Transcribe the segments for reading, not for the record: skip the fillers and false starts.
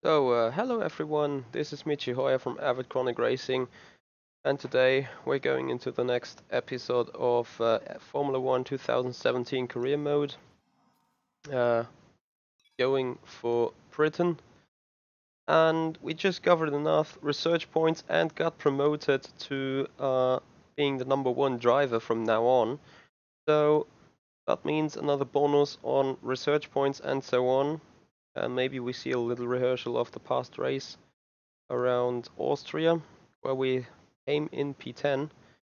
Hello everyone, this is Michi Hoyer from Avid Chronic Racing, and today we're going into the next episode of Formula 1 2017 career mode, uh, going for Britain, and we just covered enough research points and got promoted to being the #1 driver from now on, so that means another bonus on research points and so on. Maybe we see a little rehearsal of the past race around Austria, where we came in P10.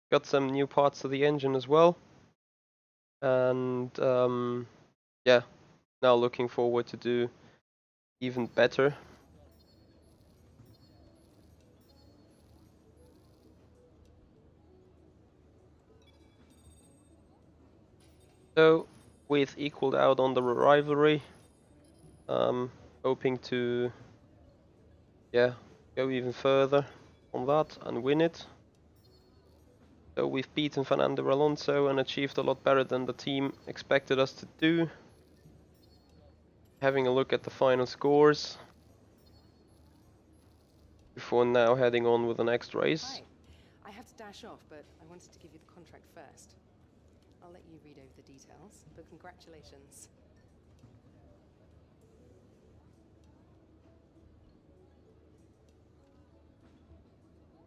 Got some new parts to the engine as well, and yeah, now looking forward to do even better. So we've equaled out on the rivalry, hoping to go even further on that and win it. So we've beaten Fernando Alonso and achieved a lot better than the team expected us to do. Having a look at the final scores before now heading on with the next race. Hi. I have to dash off, but I wanted to give you the contract first. I'll let you read over the details, but congratulations.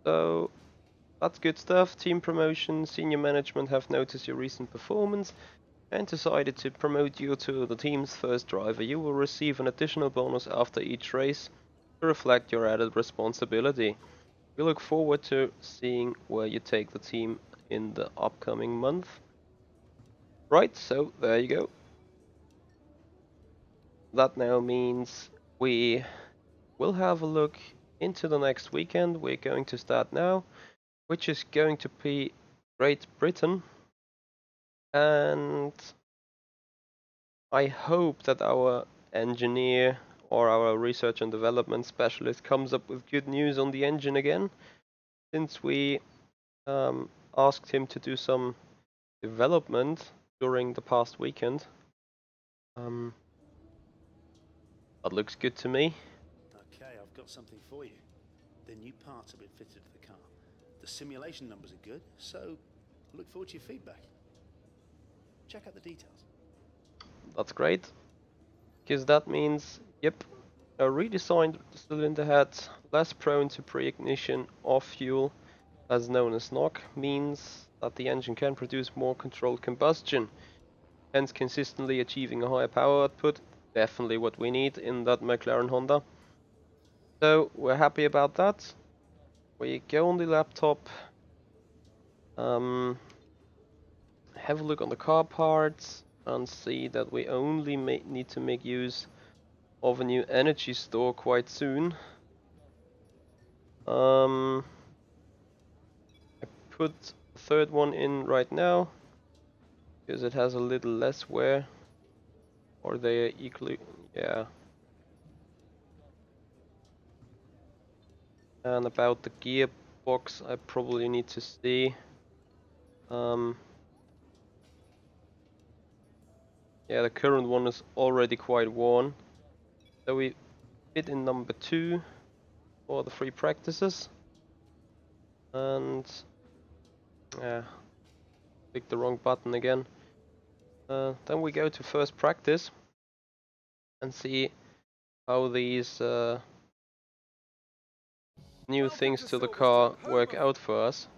So that's good stuff. Team promotion, senior management have noticed your recent performance and decided to promote you to the team's first driver. You will receive an additional bonus after each race to reflect your added responsibility. We look forward to seeing where you take the team in the upcoming month. Right, so there you go. That now means we will have a look into the next weekend. We're going to start now, which is going to be Great Britain. And I hope that our engineer or our research and development specialist comes up with good news on the engine again, since we asked him to do some development during the past weekend. That looks good to me. Okay, I've got something for you. The new parts have been fitted to the car. The simulation numbers are good, so I look forward to your feedback. Check out the details. That's great, because that means, yep, a redesigned cylinder head, less prone to pre-ignition of fuel, as known as knock, means that the engine can produce more controlled combustion, hence consistently achieving a higher power output. Definitely what we need in that McLaren-Honda. So we're happy about that. We go on the laptop, have a look on the car parts, and see that we only need to make use of a new energy store quite soon. I put the third one in right now because it has a little less wear, or they are equally, yeah. And about the gearbox, I probably need to see. Yeah, the current one is already quite worn. So we fit in number 2 for the free practices. And yeah, click the wrong button again. Then we go to first practice and see how these new things to the car work out for us.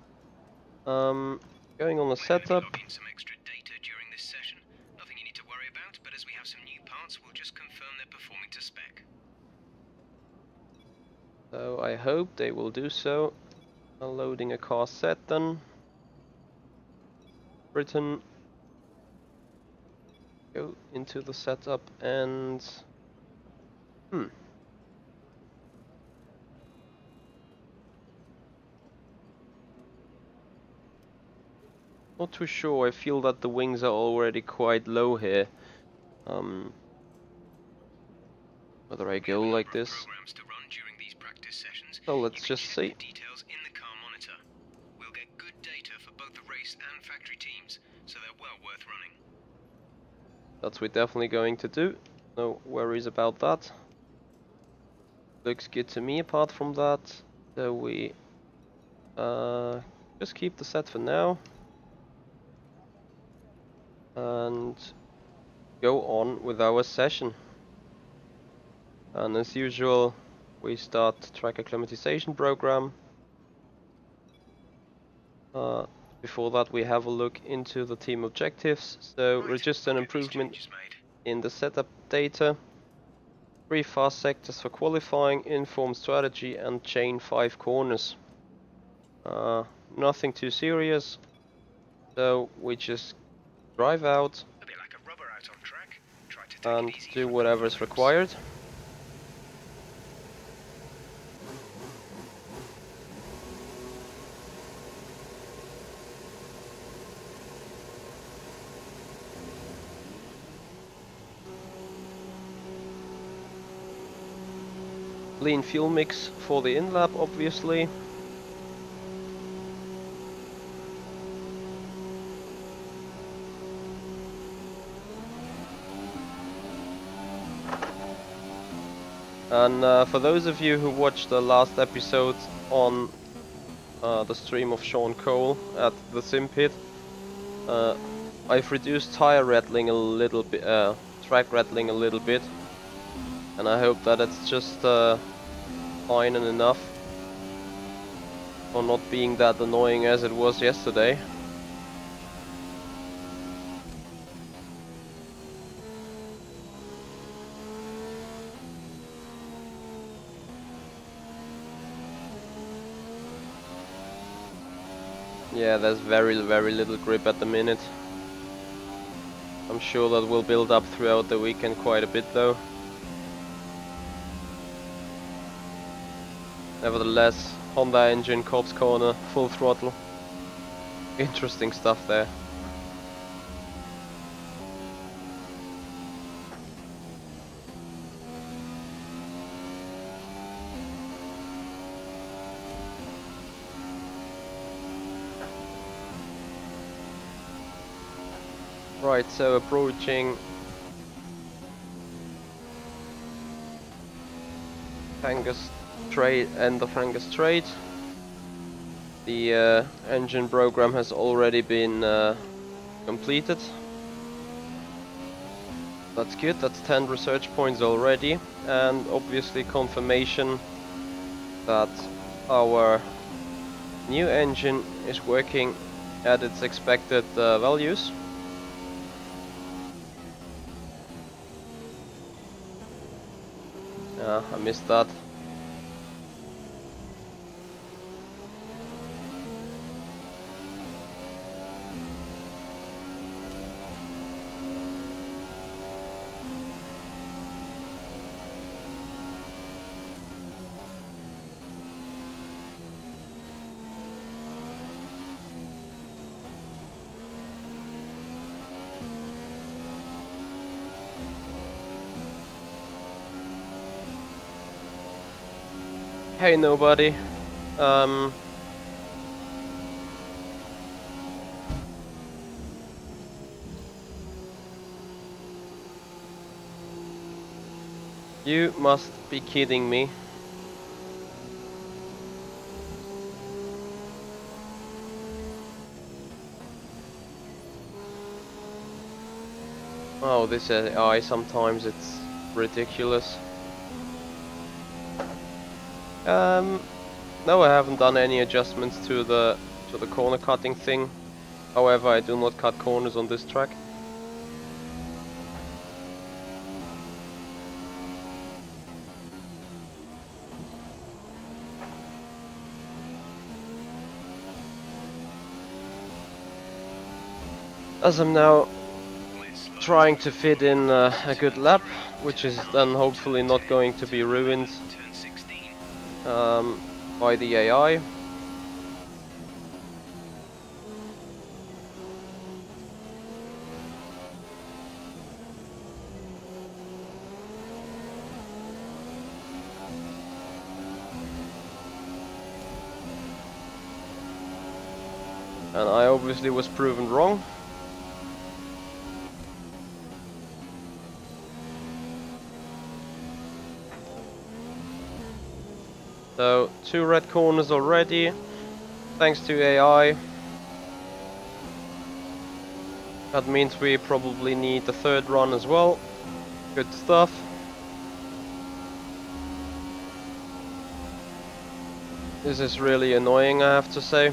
Going on the setup. Some extra data during this session. Nothing you need to worry about, but as we have some new parts, we'll just confirm they're performing to spec. So I hope they will do so. Loading a car set then. Britain. Go into the setup and not too sure. I feel that the wings are already quite low here. Whether I go like this. So let's just see. Details in the car monitor. We'll get good data for both the race and factory teams, so they're well worth running. That's what we're definitely going to do. No worries about that. looks good to me apart from that. So we just keep the set for now and go on with our session. And as usual, we start track acclimatization program. Before that, we have a look into the team objectives. So register an improvement in the setup data, 3 fast sectors for qualifying, inform strategy, and chain 5 corners. Nothing too serious, so we just drive out and do whatever is required. Lean fuel mix for the in-lap, obviously. And for those of you who watched the last episode on the stream of Sean Cole at the Sim Pit, I've reduced tire rattling a little bit, track rattling a little bit, and I hope that it's just fine and enough for not being that annoying as it was yesterday. Yeah, there's very little grip at the minute. I'm sure that will build up throughout the weekend quite a bit though. Nevertheless, Honda engine, Cobb's corner, full throttle. Interesting stuff there. Right, so approaching Angus Trade, end of Angus Trade. The engine program has already been completed. That's good, that's 10 research points already, and obviously confirmation that our new engine is working at its expected values. I missed that. Hey nobody. You must be kidding me. Oh, this AI sometimes it's ridiculous. No, I haven't done any adjustments to the corner cutting thing. However, I do not cut corners on this track. As I'm now trying to fit in a good lap, which is then hopefully not going to be ruined by the AI. And I obviously was proven wrong. So 2 red corners already, thanks to AI. That means we probably need the 3rd run as well. Good stuff. This is really annoying, I have to say.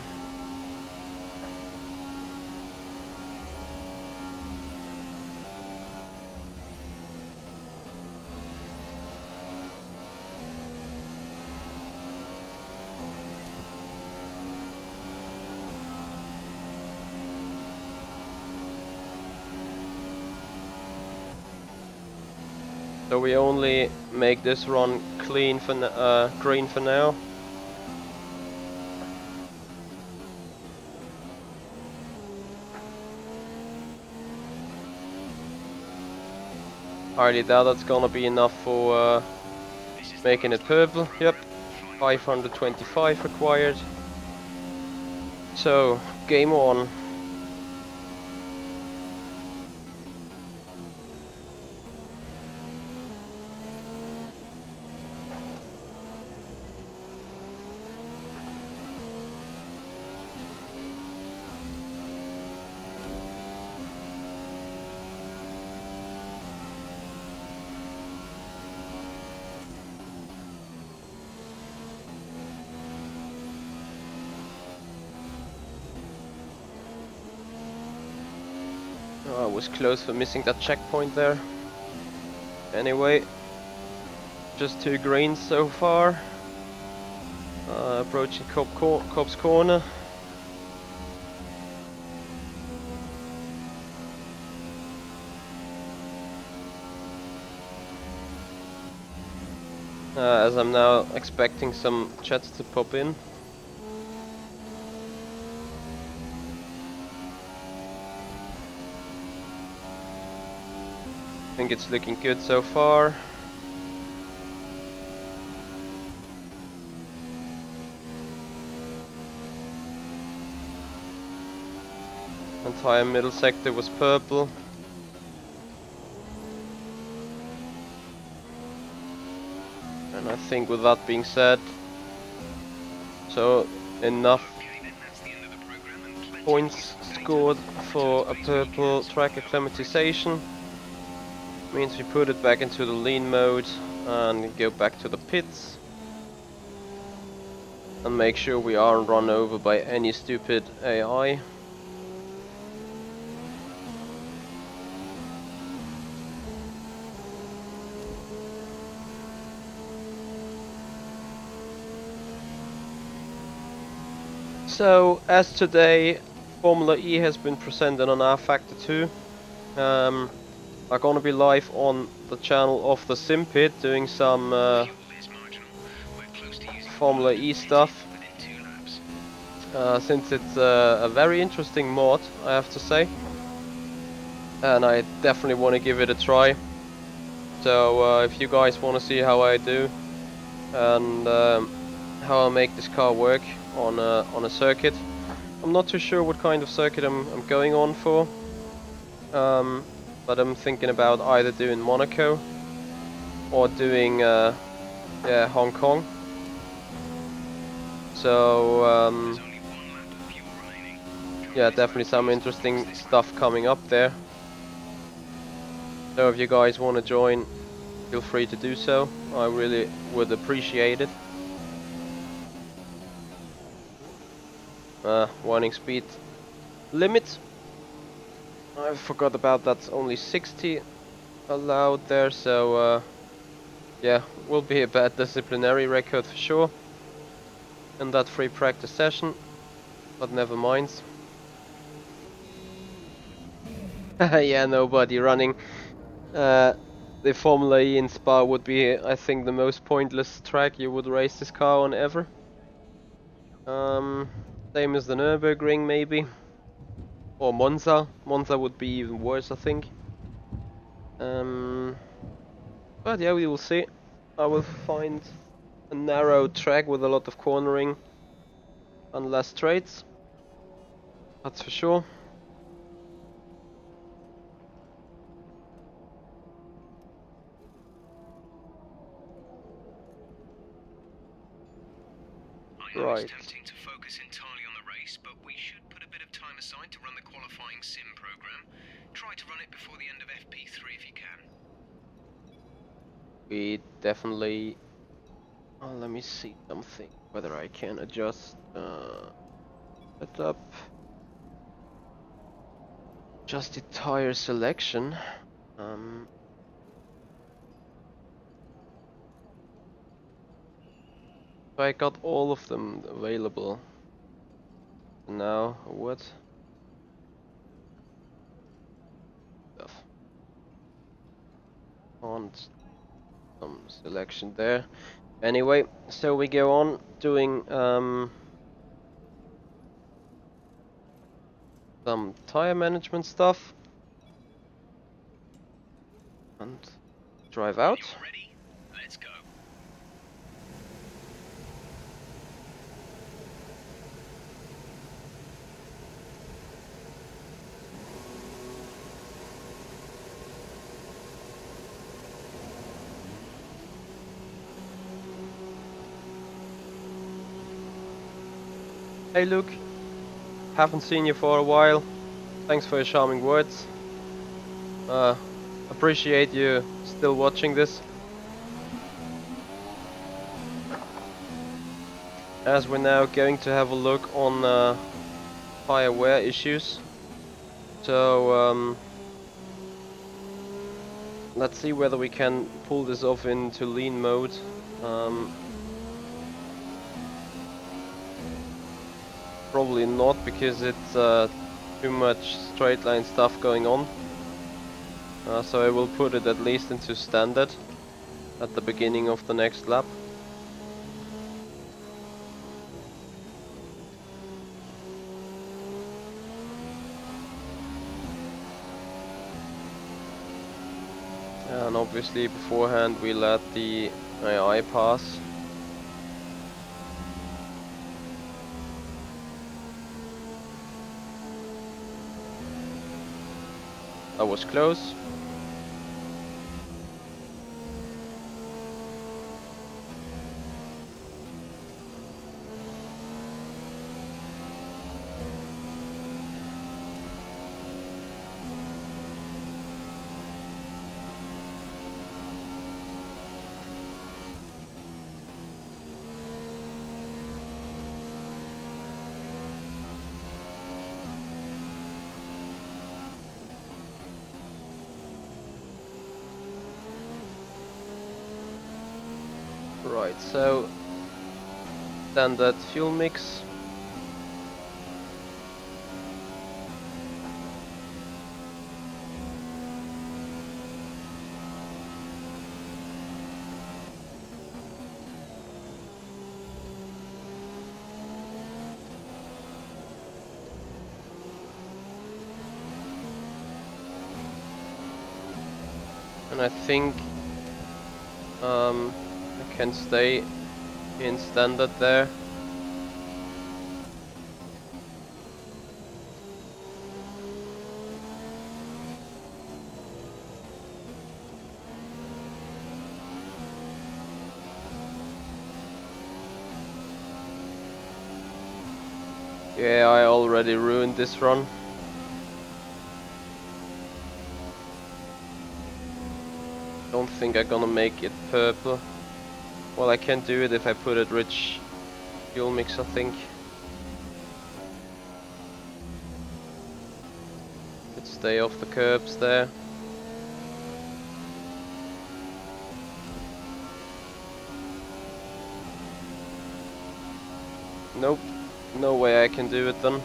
So we only make this run clean for green for now. Highly doubt that's gonna be enough for making it purple. Yep, 525 required. So game on. Oh, I was close for missing that checkpoint there. Anyway, just 2 greens so far. Approaching Cobb's corner. As I'm now expecting some chats to pop in. I think it's looking good so far. Entire middle sector was purple. And I think with that being said, so enough points scored for a purple track acclimatization. Means we put it back into the lean mode and go back to the pits. And make sure we aren't run over by any stupid AI. So, as today, Formula E has been presented on rFactor 2. I'm gonna be live on the channel of the Simpit doing some Formula E stuff. Since it's a very interesting mod, I have to say. And I definitely want to give it a try. So, if you guys want to see how I do and how I make this car work on a circuit. I'm not too sure what kind of circuit I'm going on for, but I'm thinking about either doing Monaco or doing yeah, Hong Kong. So yeah, definitely some interesting stuff coming up there. So if you guys want to join, feel free to do so. I really would appreciate it. Warning speed limit. I forgot about that's only 60 allowed there, so yeah, will be a bad disciplinary record for sure in that free practice session, but never mind. Yeah, nobody running. The Formula E in Spa would be, I think, the most pointless track you would race this car on ever. Same as the Nürburgring maybe, or Monza. Monza would be even worse, I think. But yeah, we will see. I will find a narrow track with a lot of cornering and less straights. That's for sure. know Right. it's tempting to focus entirely on the race, but we should put a bit of time aside to run the qualifying sim program. Try to run it before the end of FP3 if you can. We definitely... Oh, let me see something, whether I can adjust setup. Just the tire selection. I got all of them available. Now, what? Stuff. On some selection there. Anyway, so we go on doing some tire management stuff and drive out. You're ready? Let's go. Hey Luke, haven't seen you for a while. Thanks for your charming words. Appreciate you still watching this. As we're now going to have a look on tire wear issues. So let's see whether we can pull this off into lean mode. Probably not, because it's too much straight line stuff going on. So I will put it at least into standard at the beginning of the next lap. And obviously beforehand we let the AI pass. That was close. Right, so standard fuel mix. And I think I can stay in standard there. Yeah, I already ruined this run. Don't think I'm gonna make it purple. Well, I can do it if I put it rich fuel mix, I think. Let's stay off the curbs there. Nope, no way I can do it then.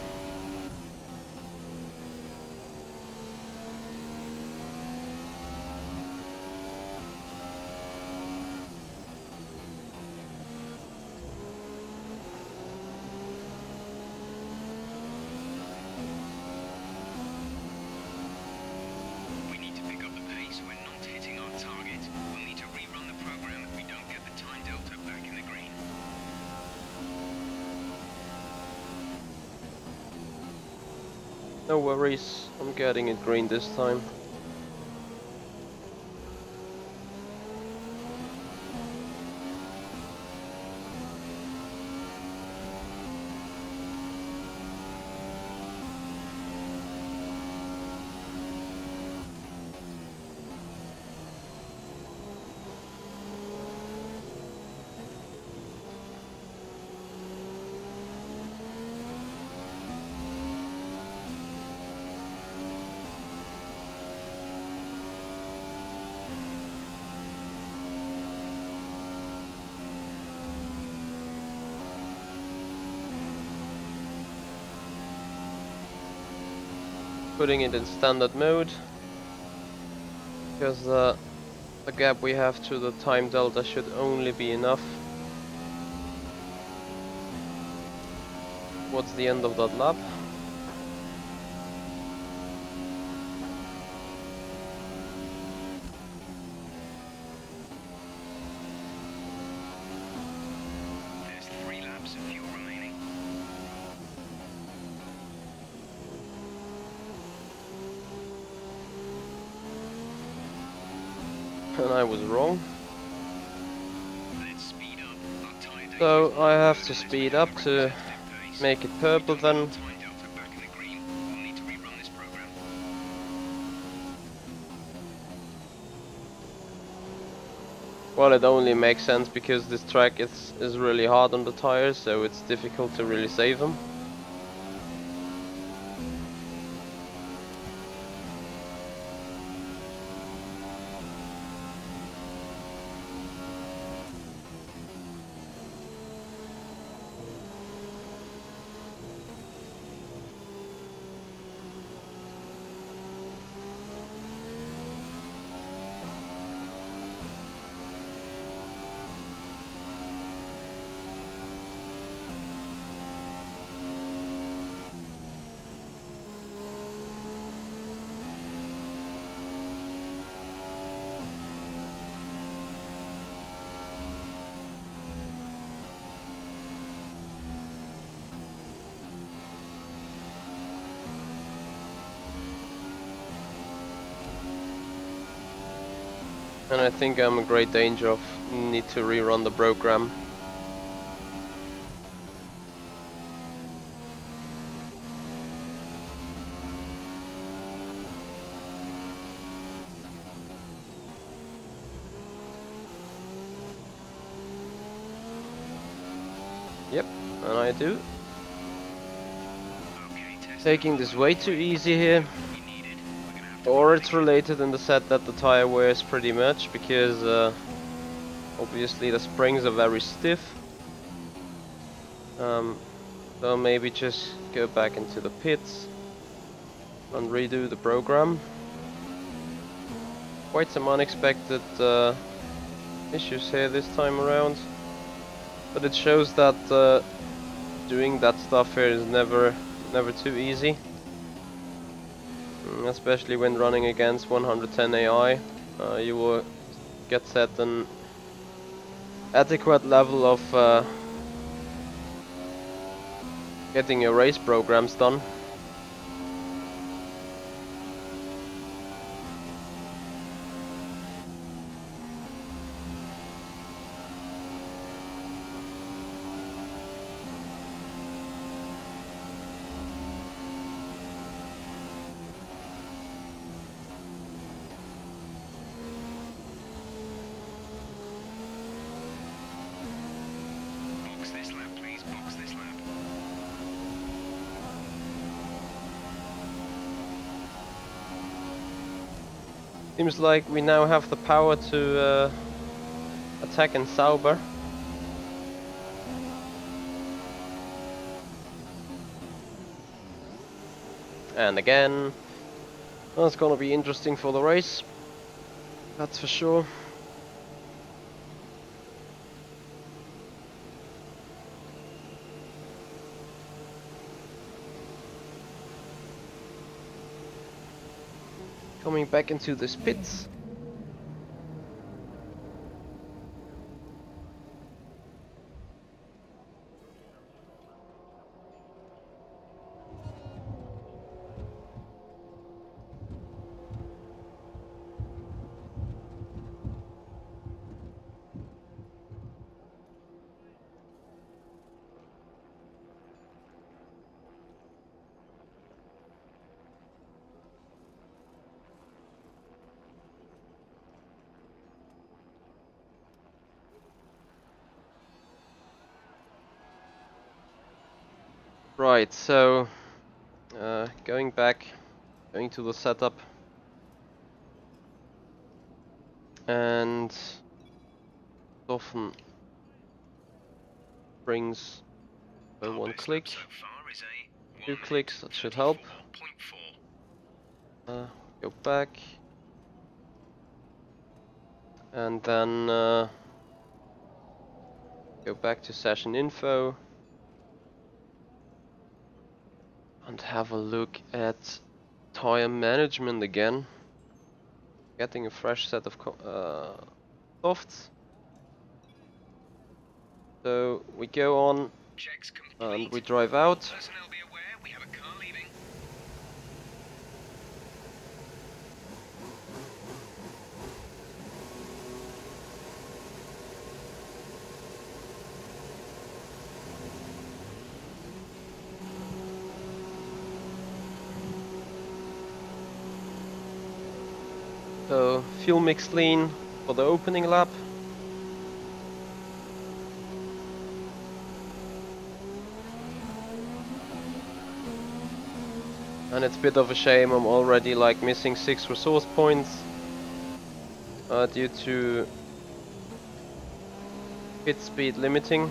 We need to pick up the pace. We're not hitting our target. We'll need to rerun the program if we don't get the time delta back in the green. No worries, I'm getting it green this time. putting it in standard mode, because the gap we have to the time delta should only be enough towards the end of that lap. There's 3 laps of fuel remaining. And I was wrong. Let's speed up. Our tyre data So is I have not to at speed a up to competitive pace. make it purple then. Time delta back in the green. We'll need to rerun this program. Well, it only makes sense because this track is really hard on the tires, so it's difficult to really save them. And I think I'm in great danger of need to rerun the program. Yep, and I do. Okay, test. Taking this way too easy here. We needed. We're gonna have to Or it's related in the set that the tire wears pretty much, because obviously the springs are very stiff. So maybe just go back into the pits and redo the program. Quite some unexpected issues here this time around, but it shows that doing that stuff here is never too easy. Especially when running against 110 AI, you will get set an adequate level of getting your race programs done. box this lap, please. Box this lap. Seems like we now have the power to attack in Sauber. And again, that's gonna be interesting for the race, that's for sure. Coming back into the pits. Right, so going to the setup, and often brings by Our one best click, lap so far is a 2 clicks, that should help. 1:34.4. Go back. And then go back to session info. And have a look at tire management again. Getting a fresh set of softs. So we go on Checks complete. and we drive out. Personnel be aware, we have a car leaving. So fuel mix lean for the opening lap. And it's a bit of a shame I'm already like missing 6 resource points due to pit speed limiting.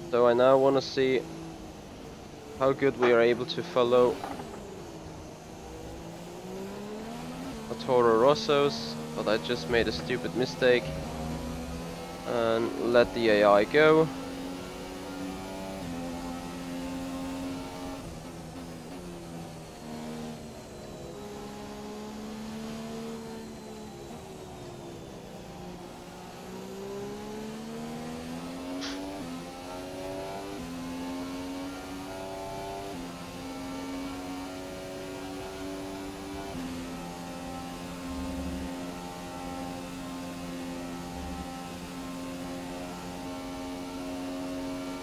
So I now want to see how good we are able to follow the Toro Rossos, but I just made a stupid mistake and let the AI go.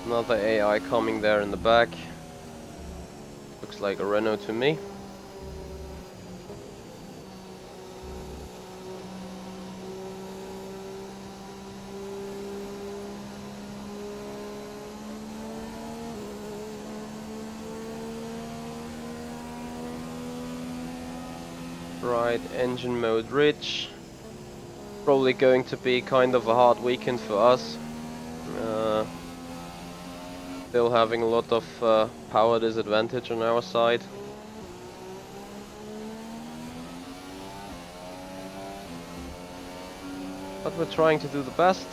Another AI coming there in the back. Looks like a Renault to me. Right, engine mode rich. Probably going to be kind of a hard weekend for us. Still having a lot of power disadvantage on our side. But we're trying to do the best.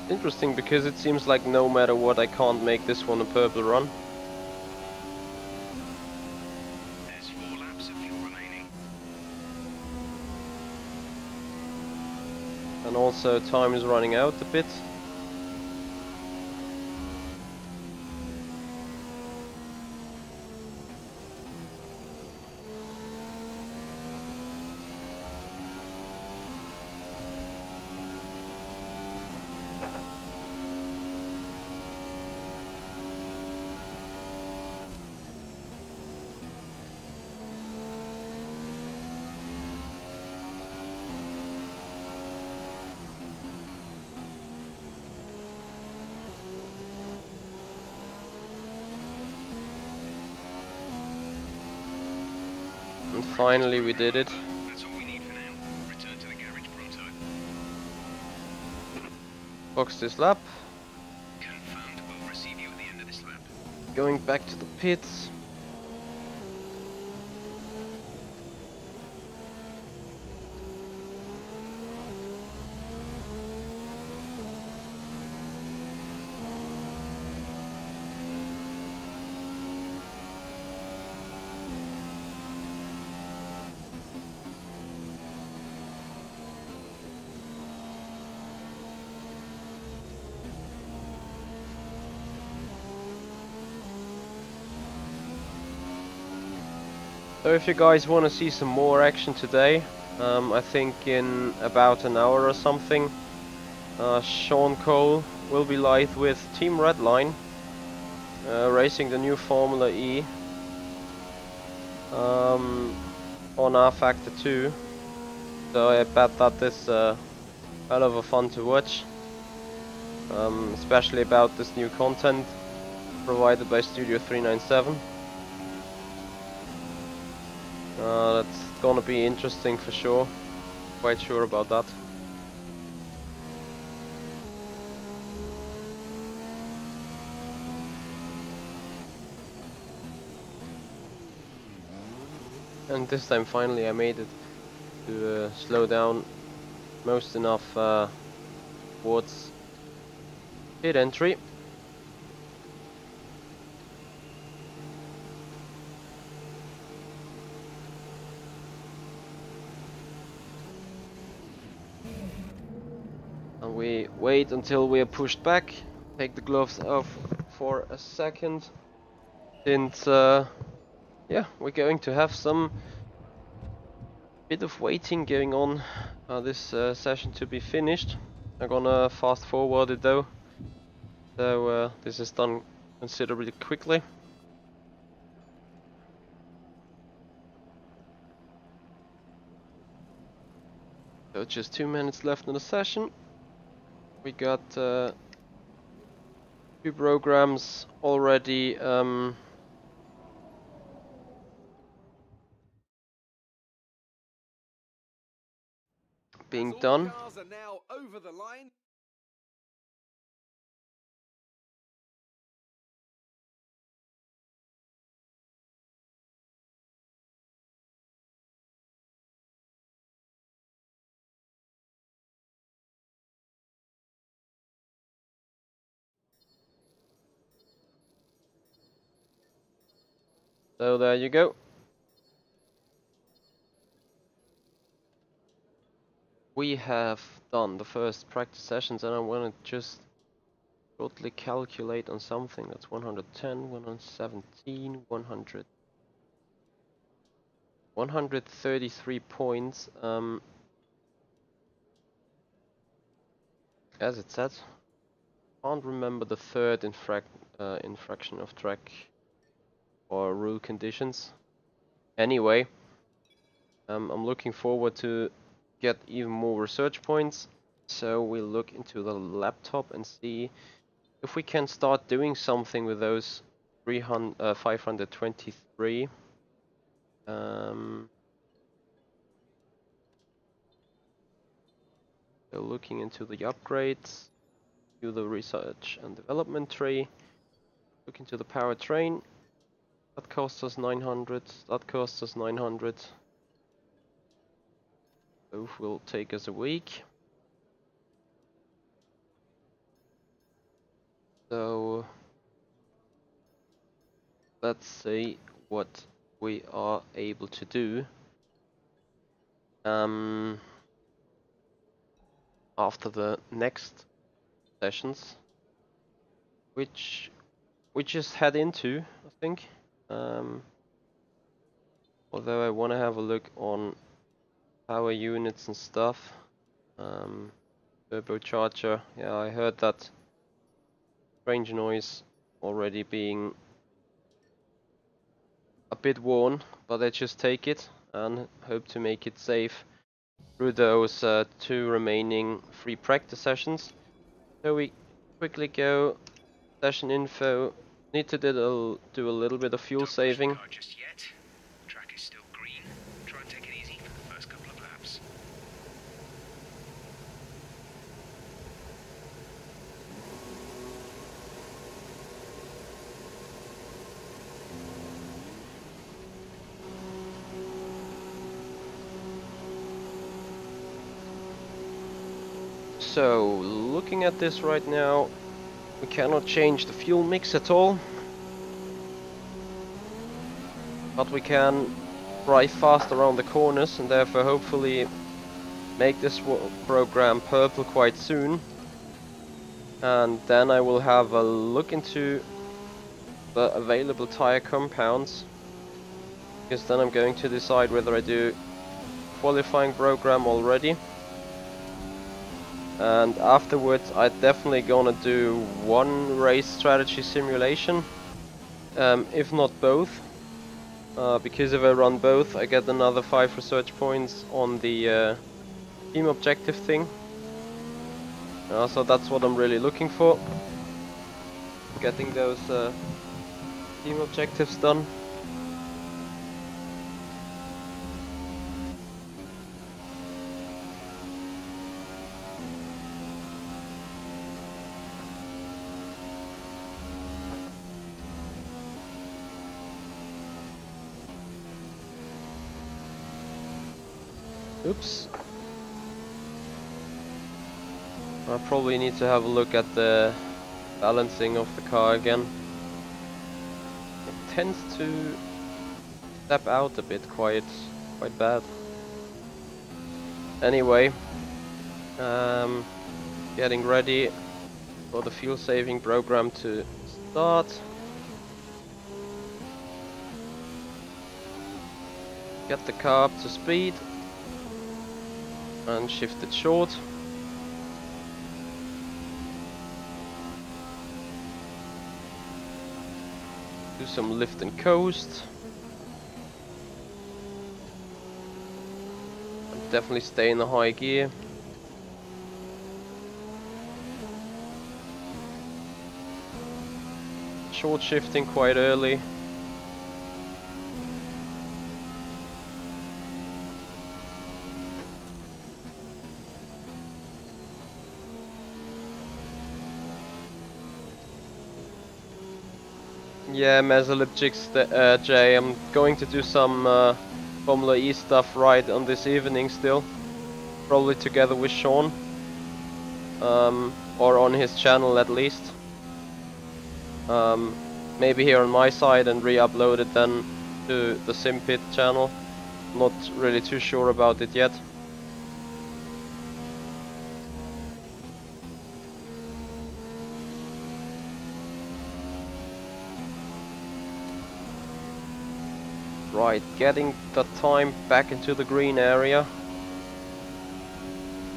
Interesting, because it seems like no matter what I can't make this one a purple run. There's 4 laps of fuel remaining. And also time is running out a bit. And finally we did it. That's all we need for now. Return to the garage pronto. Box this lap. Confirmed, we'll receive you at the end of this lap. Going back to the pits. So if you guys want to see some more action today, I think in about an hour or something, Sean Cole will be live with Team Redline, racing the new Formula E on rFactor 2. So I bet that is hell of a fun to watch, especially about this new content provided by Studio 397. That's gonna be interesting for sure, quite sure about that. And this time finally I made it to slow down most enough towards pit entry. And we wait until we are pushed back, take the gloves off for a second, since yeah, we're going to have some bit of waiting going on this session to be finished. I'm gonna fast forward it though, so this is done considerably quickly. So just 2 minutes left in the session. We got 2 programs already being done. Cars are now over the line. So there you go. We have done the first practice sessions, and I want to just shortly calculate on something. That's 110, 117, 100, 133 points. As it said, can't remember the third infraction of track or rule conditions. Anyway, I'm looking forward to get even more research points. So we'll look into the laptop and see if we can start doing something with those 523. So looking into the upgrades, do the research and development tree, look into the powertrain. That costs us 900, that costs us 900. Both will take us a week. So let's see what we are able to do after the next sessions, which we just head into, I think. Although I want to have a look on power units and stuff. Turbocharger, yeah, I heard that strange noise already being a bit worn, but I just take it and hope to make it safe through those 2 remaining free practice sessions. So we quickly go session info. Need to do a little bit of fuel saving. Don't push the car just yet. Track is still green. Try and take it easy for the first couple of laps. So looking at this right now, we cannot change the fuel mix at all, but we can drive fast around the corners and therefore hopefully make this program purple quite soon. And then I will have a look into the available tire compounds, because then I'm going to decide whether I do qualifying program already. And afterwards I definitely gonna do one race strategy simulation, if not both, because if I run both I get another 5 research points on the team objective thing. So that's what I'm really looking for, getting those team objectives done. Oops. I probably need to have a look at the balancing of the car again. It tends to step out a bit quite bad. Anyway, getting ready for the fuel saving program to start. Get the car up to speed and shift it short. Do some lift and coast. And definitely stay in the high gear. Short shifting quite early. Yeah, Mezzalip J, I'm going to do some Formula E stuff right on this evening still. Probably together with Sean. Or on his channel at least. Maybe here on my side and re-upload it then to the SimPit channel. Not really too sure about it yet. Right, getting the time back into the green area.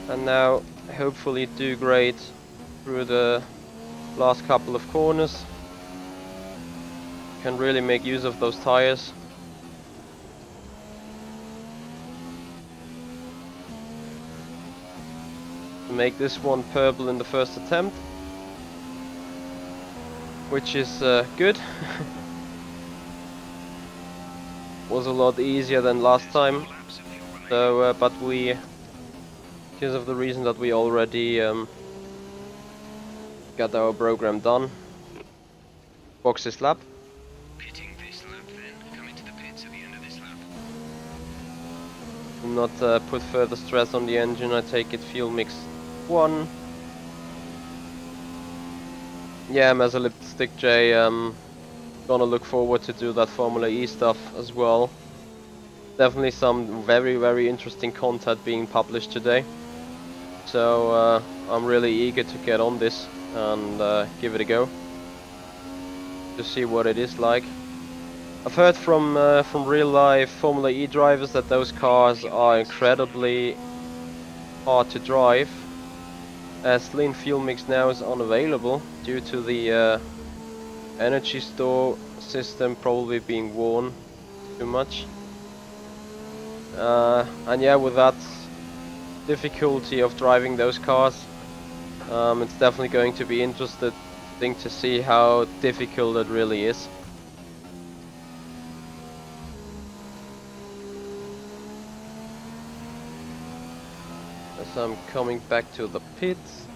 And now hopefully do great through the last couple of corners. Can really make use of those tires. To make this one purple in the first attempt, which is good. Was a lot easier than last time. So, but we, because of the reason that we already got our program done. Box this lap. Pitting this lap then. Come into the pits at the end of this lap. Do not put further stress on the engine. I take it fuel mix 1. Yeah, Mezzalip Stick J, gonna look forward to do that Formula E stuff as well. Definitely some very interesting content being published today. So I'm really eager to get on this and give it a go. To see what it is like. I've heard from real life Formula E drivers that those cars are incredibly hard to drive, as lean fuel mix now is unavailable due to the energy store system probably being worn too much. And yeah, with that difficulty of driving those cars, it's definitely going to be interesting to see how difficult it really is. As I'm coming back to the pits.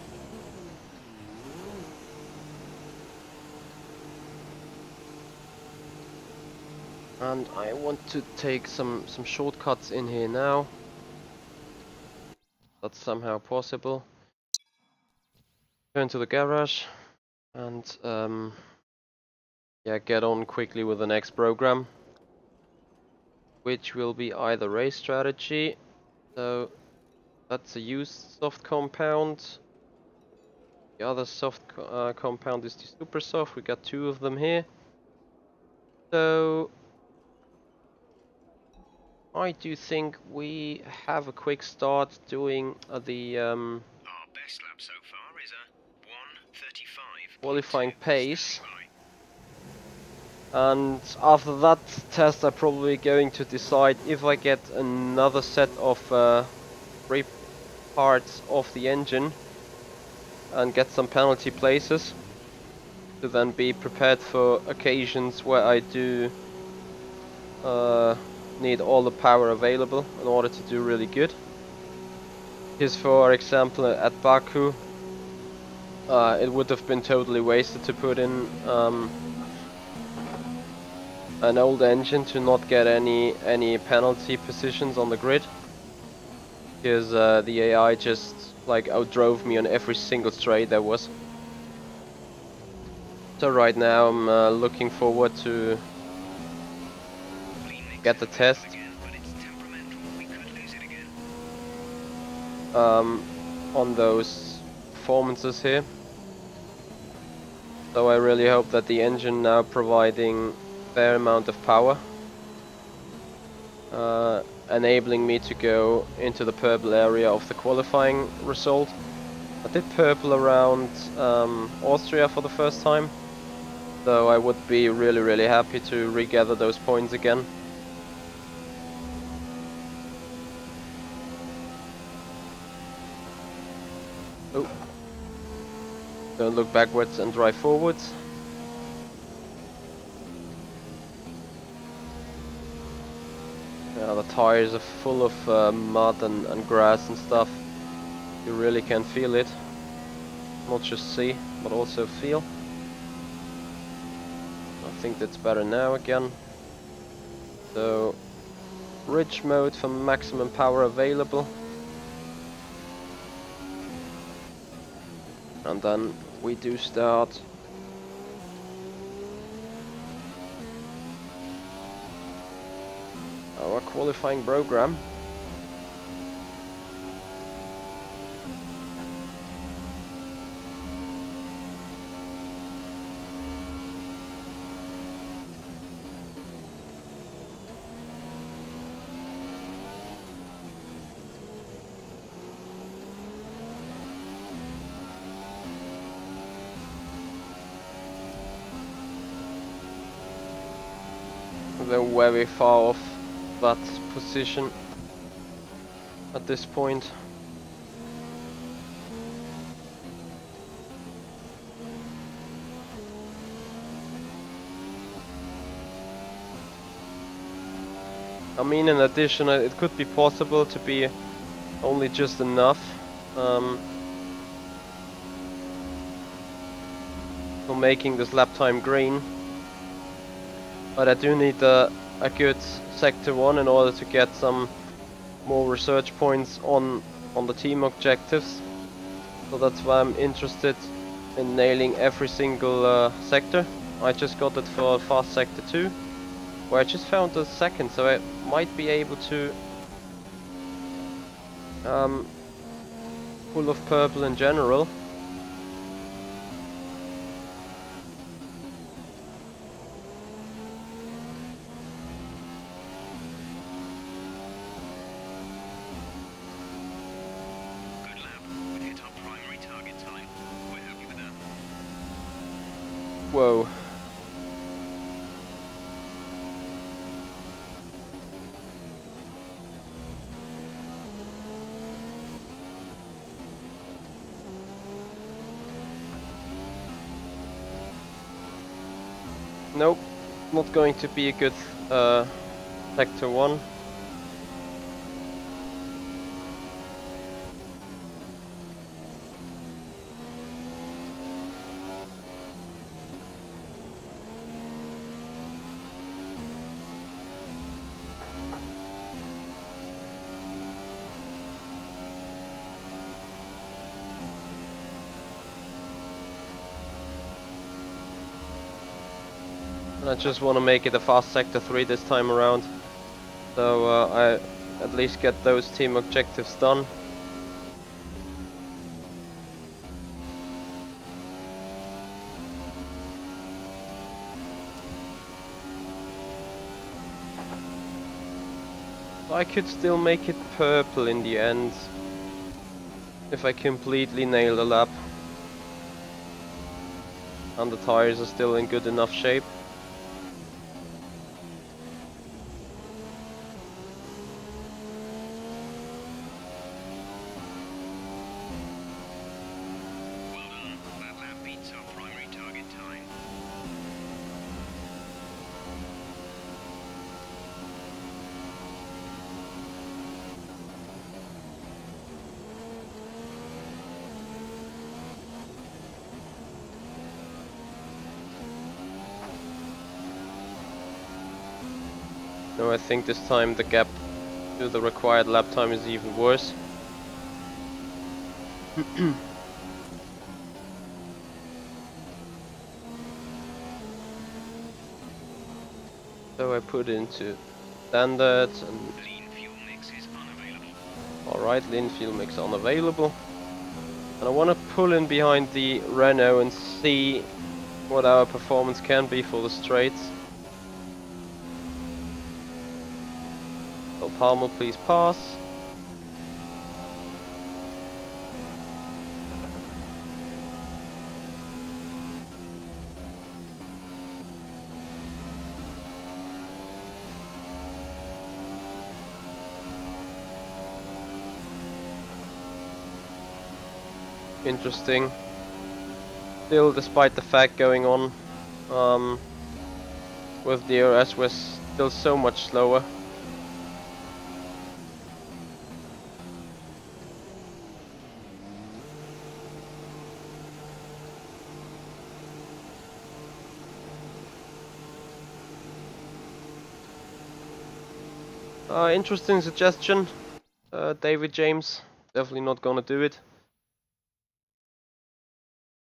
And I want to take some shortcuts in here now. That's somehow possible. Turn to the garage and yeah, get on quickly with the next program, which will be either race strategy. So that's a used soft compound. The other soft compound is the super soft. We got 2 of them here. So I do think we have a quick start doing the Our best lap so far is a 1:35. qualifying pace. And after that test I'm probably going to decide if I get another set of brake parts off the engine and get some penalty places to then be prepared for occasions where I do need all the power available in order to do really good. Because for example at Baku it would have been totally wasted to put in an old engine to not get any penalty positions on the grid, because the AI just like outdrove me on every single straight there was. So right now I'm looking forward to get the test on those performances here. So I really hope that the engine now providing fair amount of power, enabling me to go into the purple area of the qualifying result. I did purple around Austria for the first time, so I would be really happy to regather those points again. Oh. Don't look backwards and drive forwards. Yeah, the tires are full of mud and grass and stuff. You really can feel it. Not just see, but also feel. I think that's better now again. So, ridge mode for maximum power available. And then we do start our qualifying program. They're very far off that position at this point. I mean, in addition, it could be possible to be only just enough for making this lap time green. But I do need a good sector 1 in order to get some more research points on the team objectives. So that's why I'm interested in nailing every single sector. I just got it for fast sector 2, where I just found a second, so I might be able to full of purple in general. Whoa. Nope, not going to be a good sector 1. I just want to make it a fast sector 3 this time around, so I at least get those team objectives done. I could still make it purple in the end if I completely nail the lap. And the tires are still in good enough shape. Well done. That lap beats our primary target time. No, I think this time the gap to the required lap time is even worse. So I put into standard and Lean fuel mix is unavailable. alright, lean fuel mix unavailable. And I want to pull in behind the Renault and see what our performance can be for the straights. So Palmer, please pass. Interesting. Still, despite the fact going on with the DRS, we're still so much slower. Interesting suggestion, David James. Definitely not gonna do it.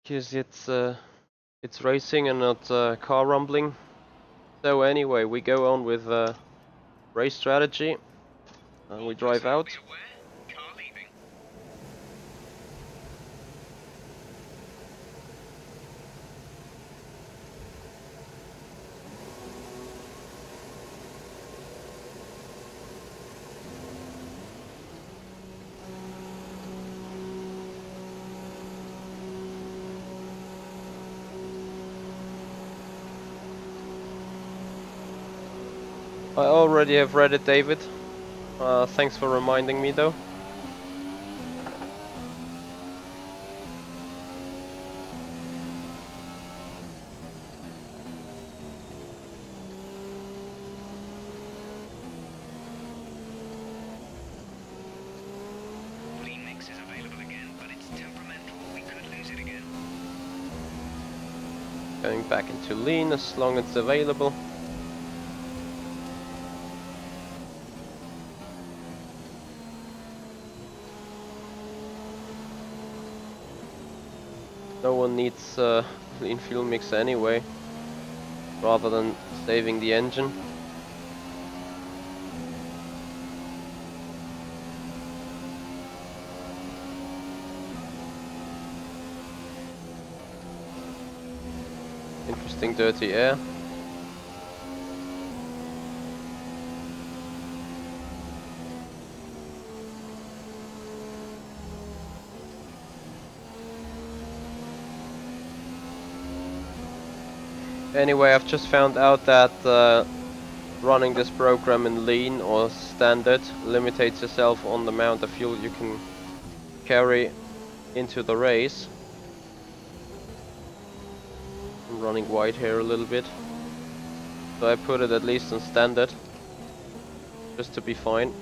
Because it's racing and not car rumbling. So anyway, we go on with race strategy and we drive out. Be aware, car leaving. I already have read it, David. Thanks for reminding me though. Lean mix is available again, but it's temperamental. We could lose it again. Going back into lean as long as it's available. No one needs lean fuel mix anyway, rather than saving the engine. Interesting dirty air. Anyway, I've just found out that running this program in lean or standard limits yourself on the amount of fuel you can carry into the race. I'm running wide here a little bit, so I put it at least on standard, just to be fine.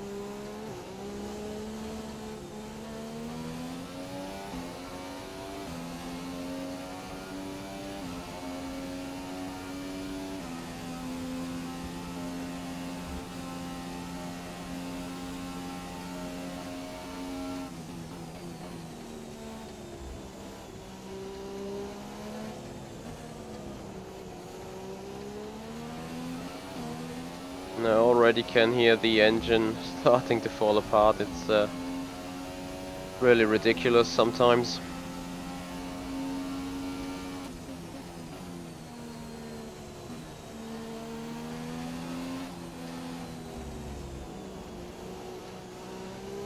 And I already can hear the engine starting to fall apart. It's really ridiculous sometimes.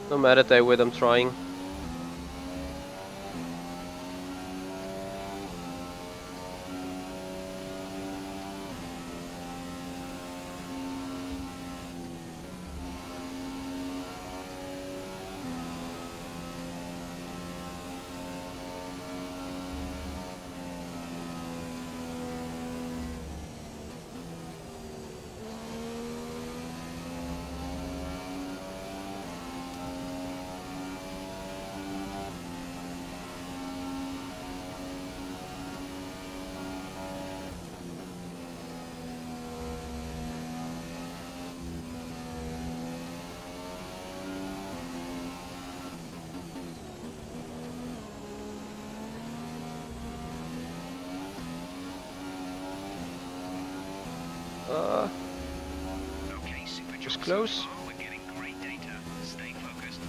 No matter day with I'm trying. Okay, super Just job close. so far. We're getting great data. Stay focused.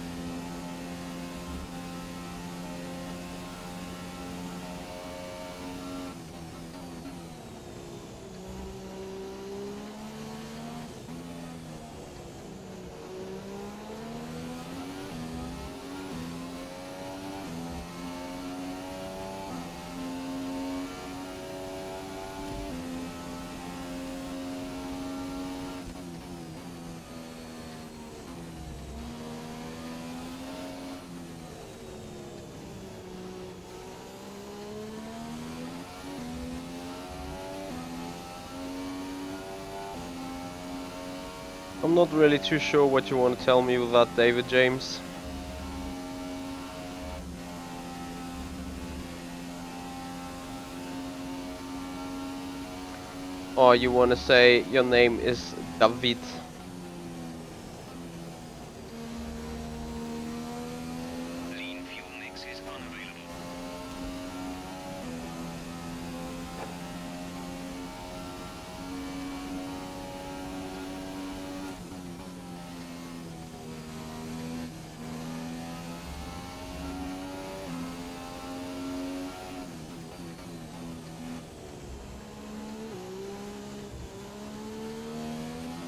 I'm not really too sure what you want to tell me with that, David James. Or you want to say your name is David. Lean fuel mix is unavailable.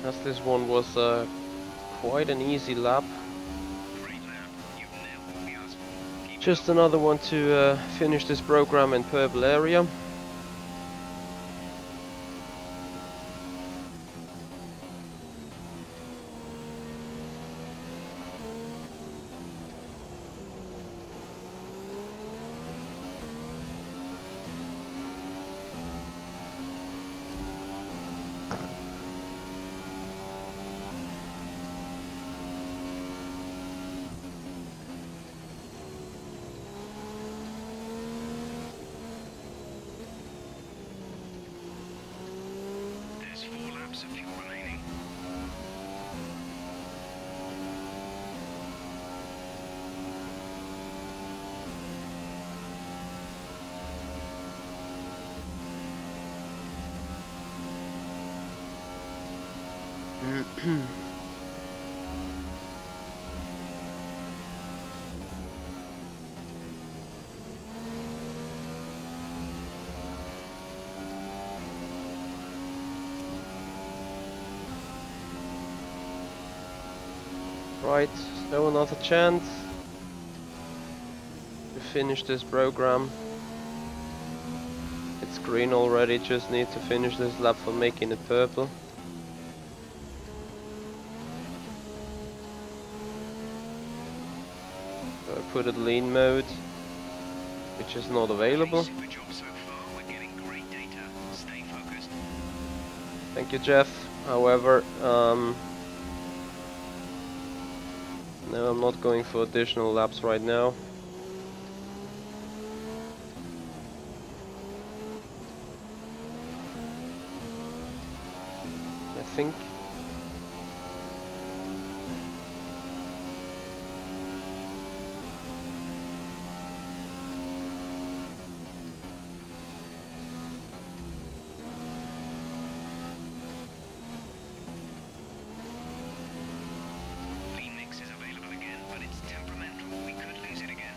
As this one was quite an easy lap. Great lap. You've nailed the asphalt. Keep Just another one to finish this program in purple area. There's 4 laps of fuel remaining. Right, so another chance to finish this program. It's green already, just need to finish this lap for making it purple. So I put it lean mode, which is not available. Super job so far. We're getting great data. Stay focused. Thank you, Jeff. However, no, I'm not going for additional laps right now. I think. Lean mix is available again, but it's temperamental. We could lose it again.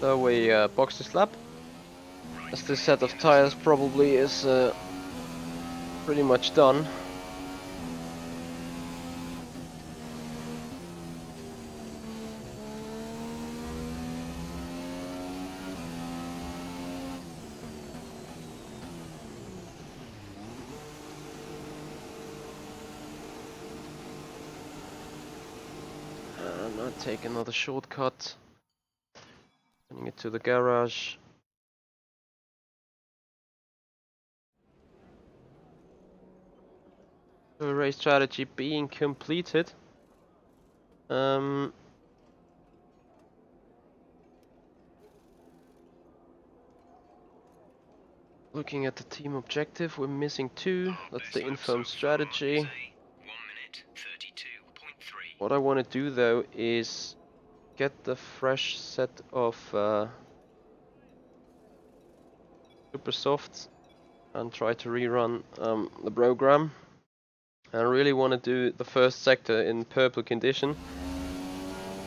So we box this lap, as this set of tires probably is pretty much done. And I'll take another shortcut, sending it to the garage. So race strategy being completed. Looking at the team objective, we're missing 2. That's the informed strategy. 1 minute 32.3. What I want to do though is get the fresh set of super softs and try to rerun the program. I really want to do the first sector in purple condition,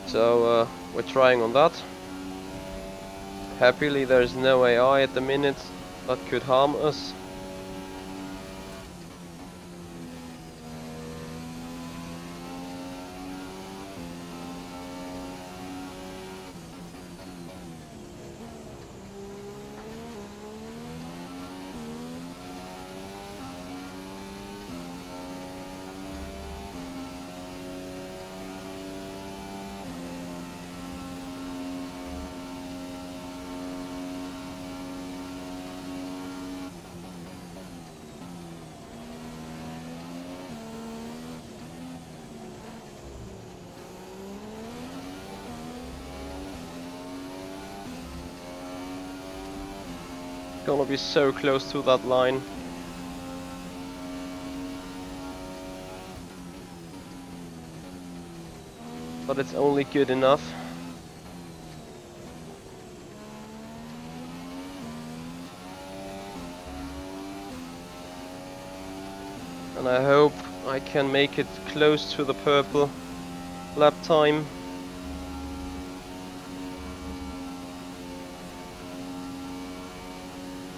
so we're trying on that. Happily there's no AI at the minute that could harm us. Gonna be so close to that line. But it's only good enough. And I hope I can make it close to the purple lap time.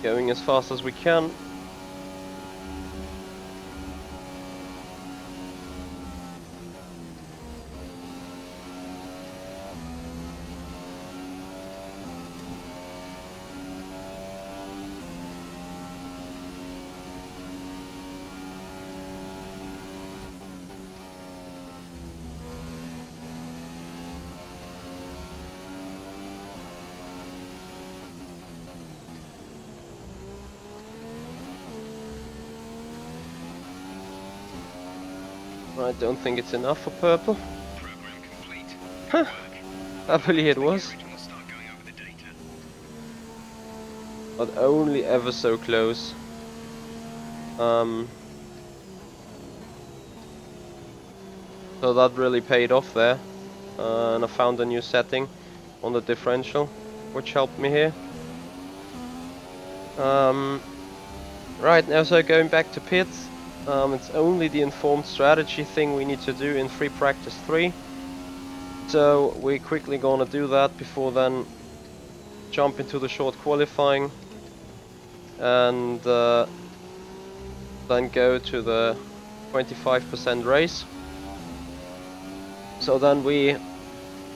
Going as fast as we can. I don't think it's enough for purple. Program complete. Huh. Happily it was. We'll start going over the data. But only ever so close. So that really paid off there. And I found a new setting on the differential, which helped me here. Right, now so going back to pits. It's only the informed strategy thing we need to do in free practice 3. So we're quickly gonna do that before then jump into the short qualifying and then go to the 25% race. So then we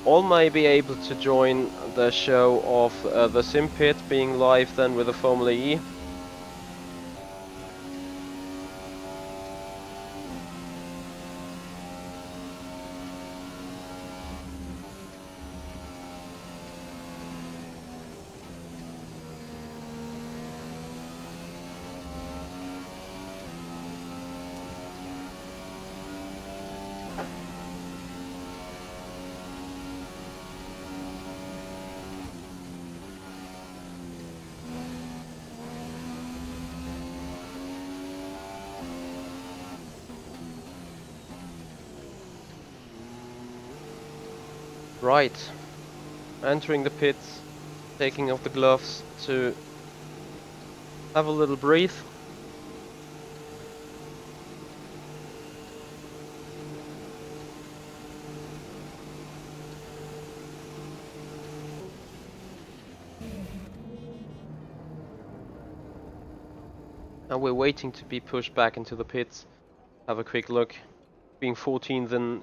all may be able to join the show of the Sim Pit being live then with the Formula E. Right, entering the pits, taking off the gloves to have a little breathe. And we're waiting to be pushed back into the pits. Have a quick look. Being 14th in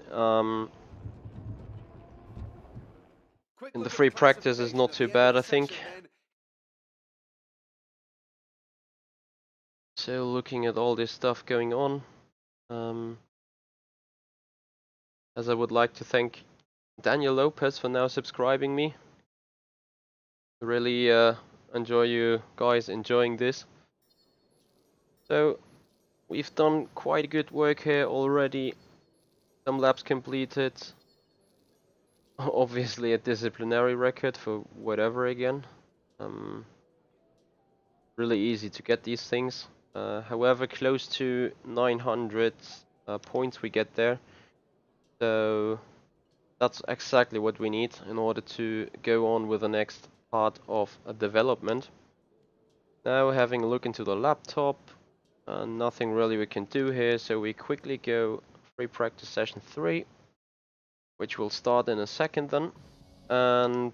the free practice is not too bad, I think. So looking at all this stuff going on, as I would like to thank Daniel Lopez for now subscribing me. Really enjoy you guys enjoying this. So we've done quite good work here already. Some laps completed. Obviously a disciplinary record for whatever again. Really easy to get these things. However, close to 900 points we get there. So that's exactly what we need in order to go on with the next part of development. Now having a look into the laptop, nothing really we can do here, so we quickly go free practice session 3, which will start in a second then. And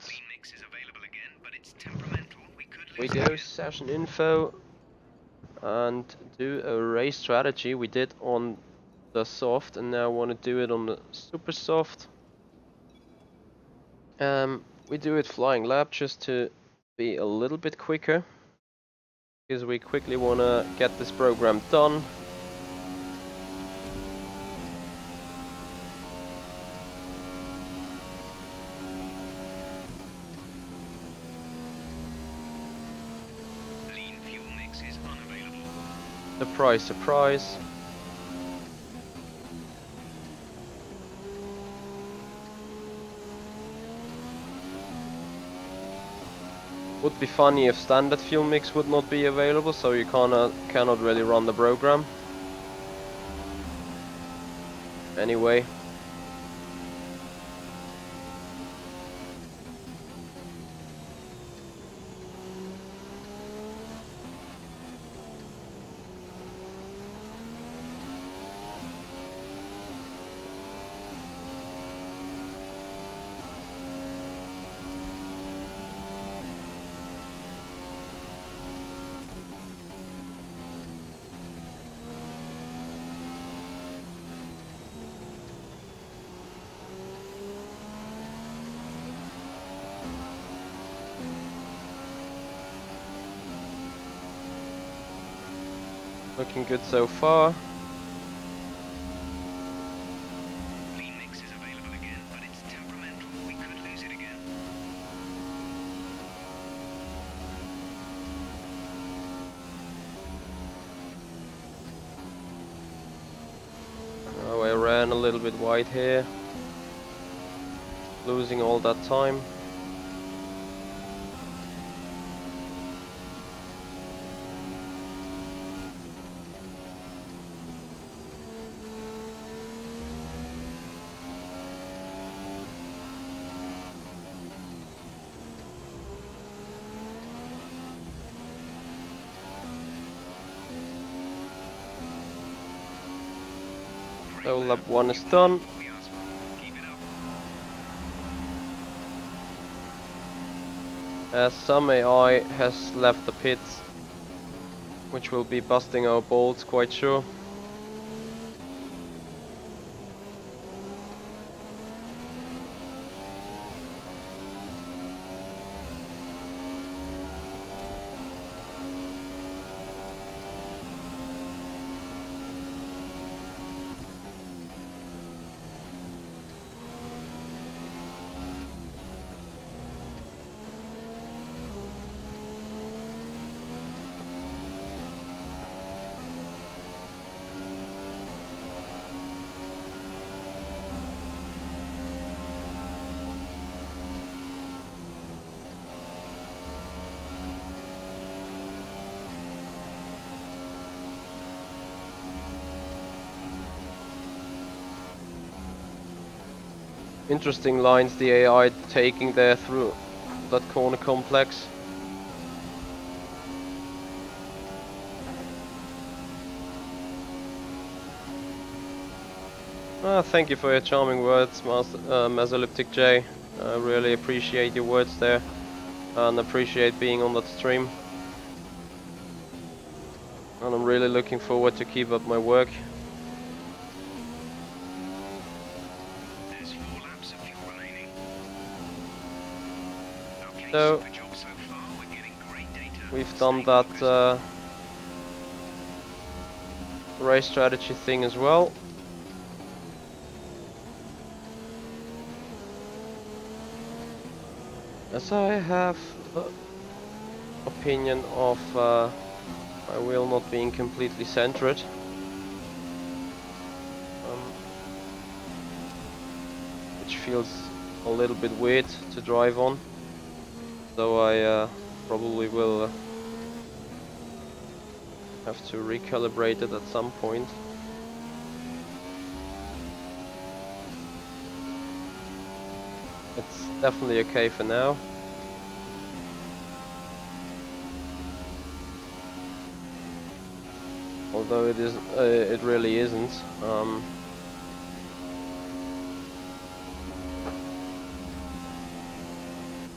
we go session info and do a race strategy. We did on the soft and now want to do it on the super soft. We do it flying lap just to be a little bit quicker, because we quickly want to get this program done. Lean fuel mix is unavailable. Surprise, surprise. Would be funny if standard fuel mix would not be available, so you cannot really run the program. Anyway. Looking good so far. Lean mix is available again, but it's temperamental. We could lose it again. Oh, I ran a little bit wide here. Losing all that time. So lap 1 is done. As some AI has left the pits, which will be busting our bolts, quite sure. Interesting lines the AI taking there through that corner complex. Thank you for your charming words, Mesolyptic J. I really appreciate your words there and appreciate being on that stream. and I'm really looking forward to keep up my work. There's 4 laps of fuel remaining. Okay, So super job so far. We're getting great data. we've Stay done that focused. race strategy thing as well. As I have the opinion of my wheel not being completely centered. Which feels a little bit weird to drive on. So I probably will have to recalibrate it at some point. It's definitely okay for now. Although it really isn't.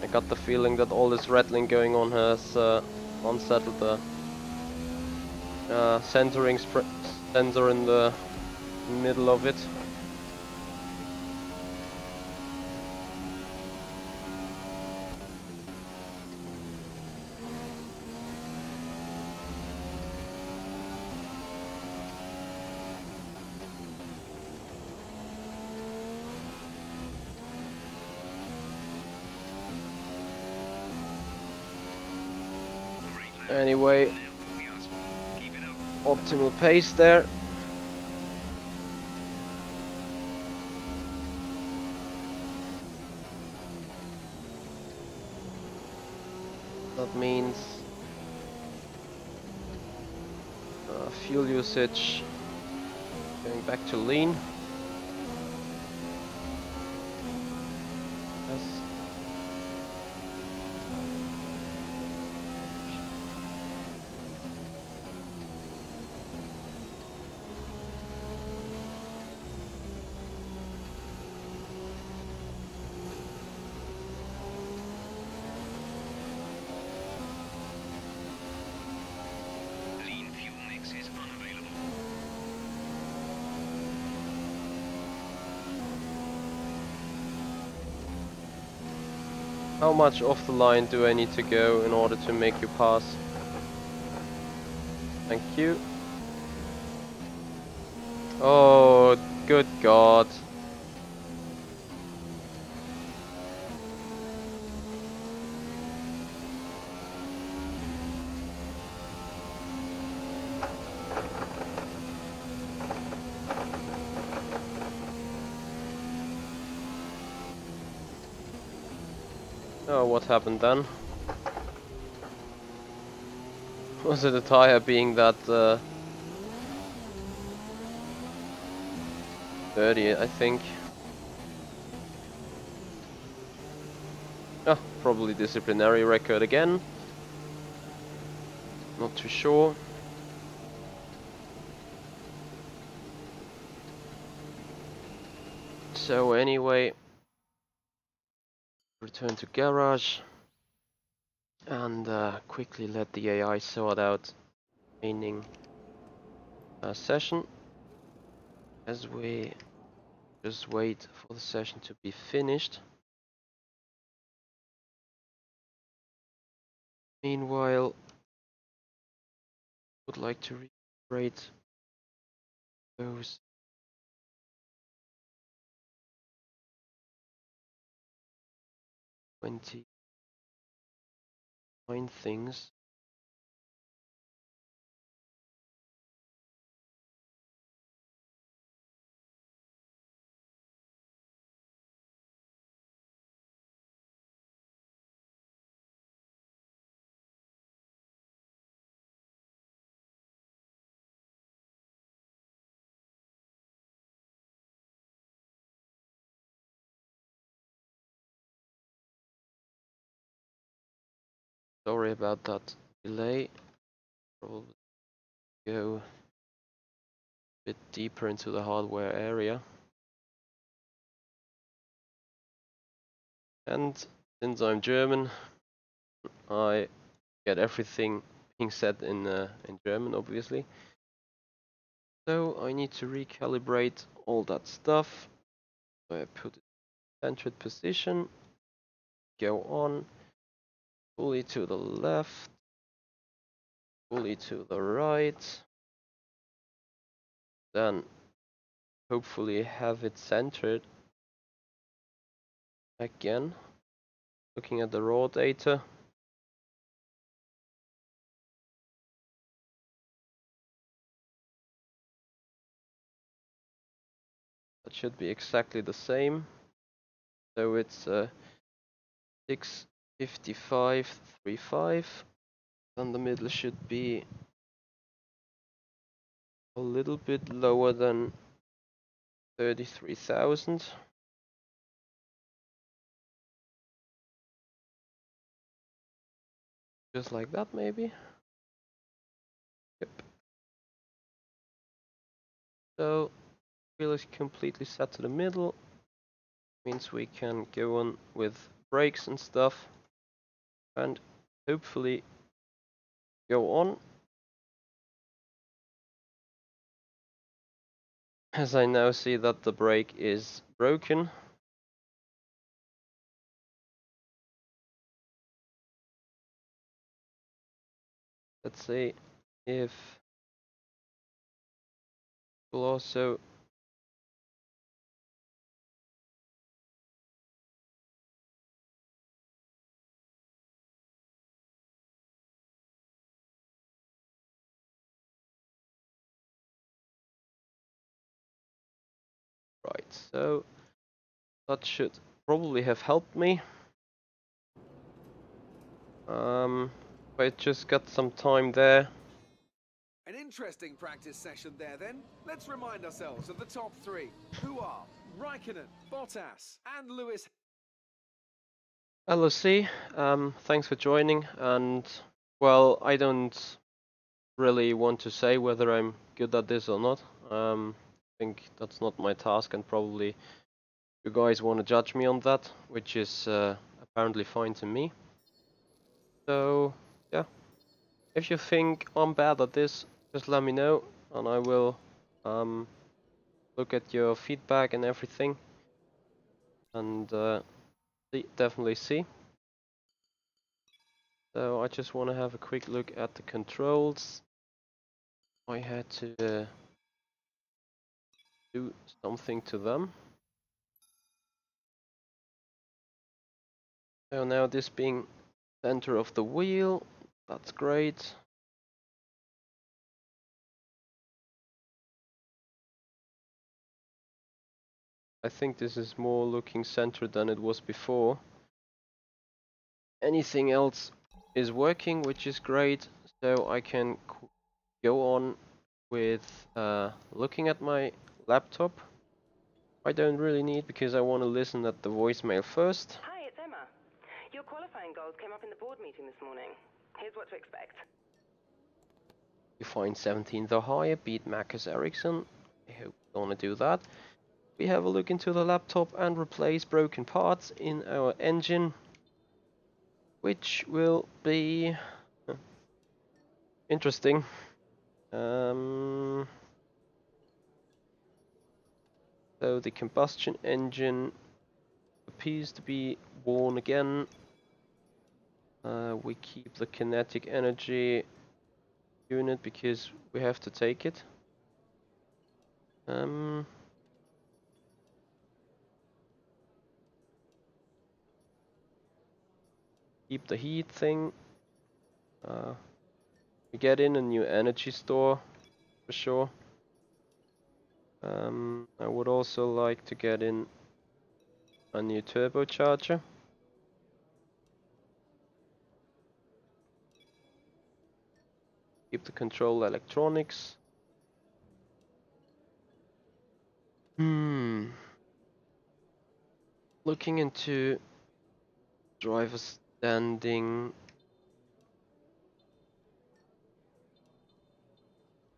I got the feeling that all this rattling going on has unsettled the centering sensor in the middle of it. Anyway, optimal pace there. That means fuel usage going back to lean. Yes. Lean fuel mix is unavailable. How much off the line do I need to go in order to make you pass? Thank you. Oh, good God. Oh, what happened then? Was it a tire being that dirty, I think? Ah, probably disciplinary record again. Not too sure. So anyway, return to garage and quickly let the AI sort out remaining session as we just wait for the session to be finished. Meanwhile, would like to reiterate those 29 things. Sorry about that delay. Probably go a bit deeper into the hardware area. And since I'm German, I get everything being said in German, obviously. So I need to recalibrate all that stuff. So I put it in centered position, go on, fully to the left, fully to the right, then hopefully have it centered again. Looking at the raw data. That should be exactly the same. So it's 655.35. Then the middle should be a little bit lower than 33,000. Just like that, maybe. Yep. So wheel is completely set to the middle. Means we can go on with brakes and stuff, and hopefully go on. As I now see that the brake is broken. Let's see if we'll also right, so that should probably have helped me. I just got some time there. An interesting practice session there then. Let's remind ourselves of the top three, who are Raikkonen, Bottas and Lewis. LOC, thanks for joining, and well, I don't really want to say whether I'm good at this or not. I think that's not my task, and probably you guys want to judge me on that, which is apparently fine to me. So yeah, if you think I'm bad at this, just let me know, and I will look at your feedback and everything, and definitely see. So I just want to have a quick look at the controls. I had to do something to them. So now this being center of the wheel, that's great. I think this is more looking centered than it was before. Anything else is working, which is great. So I can go on with looking at my laptop. I don't really need, because I want to listen at the voicemail first. Hi, it's Emma. Your qualifying goals came up in the board meeting this morning. Here's what to expect. You find 17th or higher, beat Marcus Ericsson. I hope you want to do that. We have a look into the laptop and replace broken parts in our engine, which will be interesting. So the combustion engine appears to be worn again. We keep the kinetic energy unit because we have to take it. Keep the heat thing. We get in a new energy store for sure. I would also like to get in a new turbocharger. Keep the control electronics. Looking into driver standing.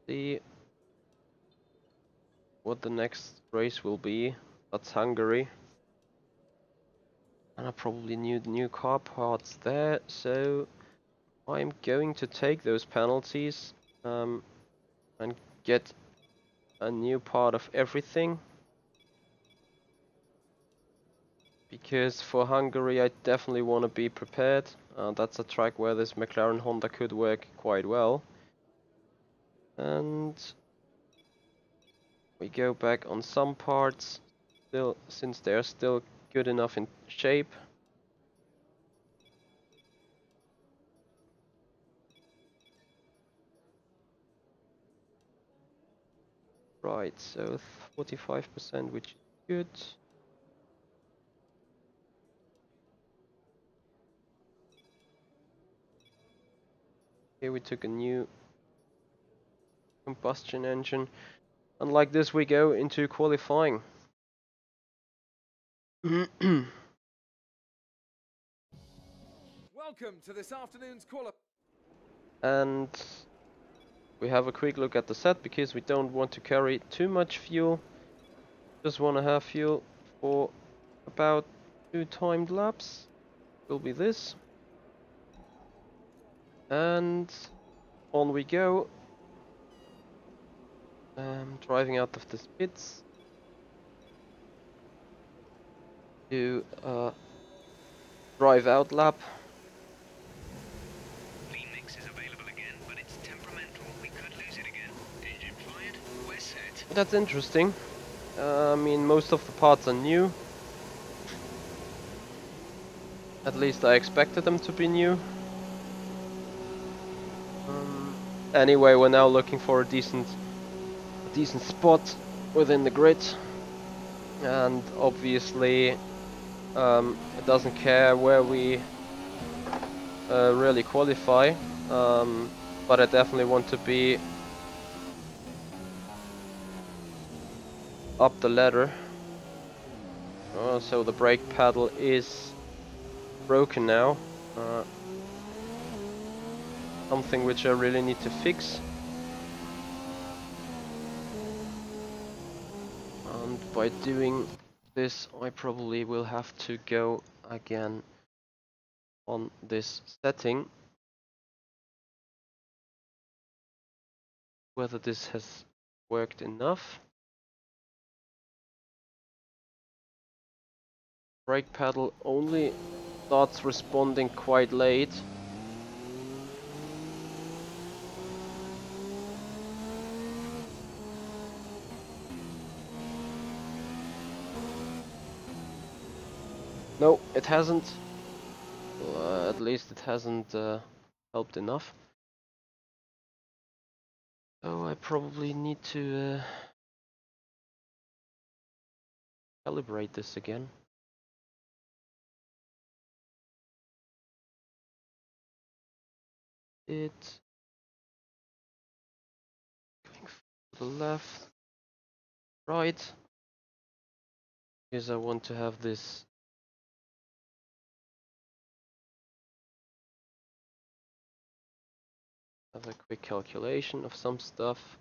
See what the next race will be. That's Hungary. And I probably need new car parts there, so I'm going to take those penalties and get a new part of everything. Because for Hungary I definitely want to be prepared. That's a track where this McLaren-Honda could work quite well. And we go back on some parts, still, since they're still good enough in shape. Right, so 45%, which is good. Here we took a new combustion engine, and like this we go into qualifying. Welcome to this afternoon's qualifying. And we have a quick look at the set because we don't want to carry too much fuel. Just want to have fuel for about 2 timed laps. Will be this. And on we go. Driving out of the pits to drive out lap. Clean mix is available again, but it's temperamental. We could lose it again. Engine fired. We're set. That's interesting. I mean, most of the parts are new. At least I expected them to be new. Anyway, we're now looking for a decent spot within the grid, and obviously it doesn't care where we really qualify, but I definitely want to be up the ladder. So the brake pedal is broken now, something which I really need to fix. And by doing this I probably will have to go again on this setting. Whether this has worked enough. Brake pedal only starts responding quite late. No, it hasn't. At least it hasn't helped enough. So I probably need to calibrate this again. Going to the left, right, because I want to have this have a quick calculation of some stuff.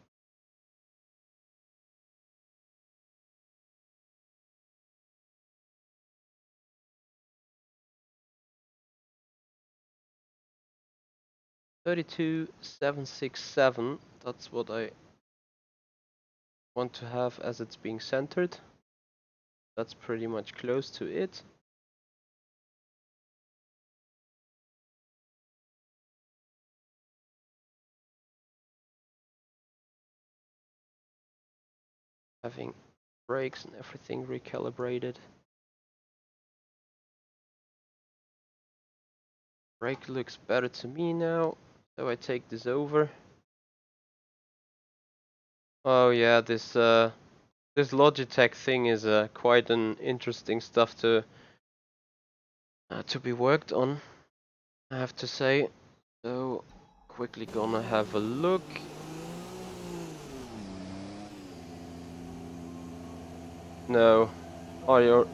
S01-07, that's what I want to have as it's being centered. That's pretty much close to it. Having brakes and everything recalibrated. Brake looks better to me now, so I take this over. Oh yeah, this Logitech thing is quite an interesting stuff to be worked on, I have to say. So quickly gonna have a look. No, are you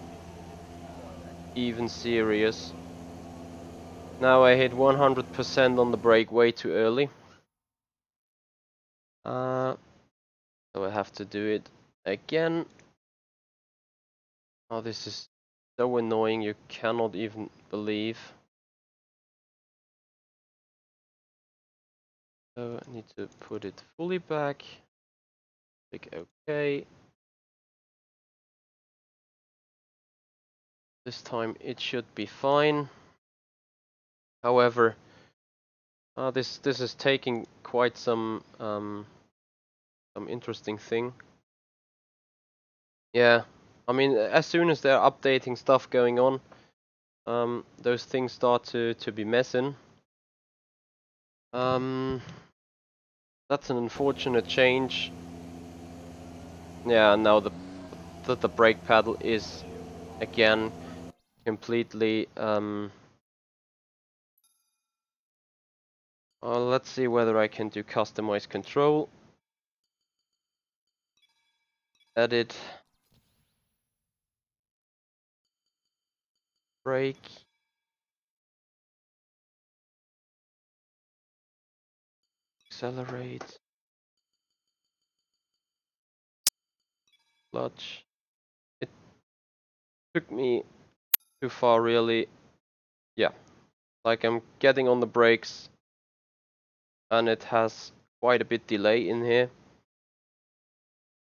even serious? Now I hit 100% on the brake way too early. So I have to do it again. Oh, this is so annoying, you cannot even believe. So I need to put it fully back. Click OK. This time it should be fine. However, this is taking quite some interesting thing. Yeah, I mean, as soon as they're updating stuff going on, those things start to be messing. That's an unfortunate change. Yeah, now the brake pedal is again completely. Let's see whether I can do customize control. Edit. Brake. Accelerate. Clutch. It took me too far, really. Yeah, like I'm getting on the brakes and it has quite a bit delay in here,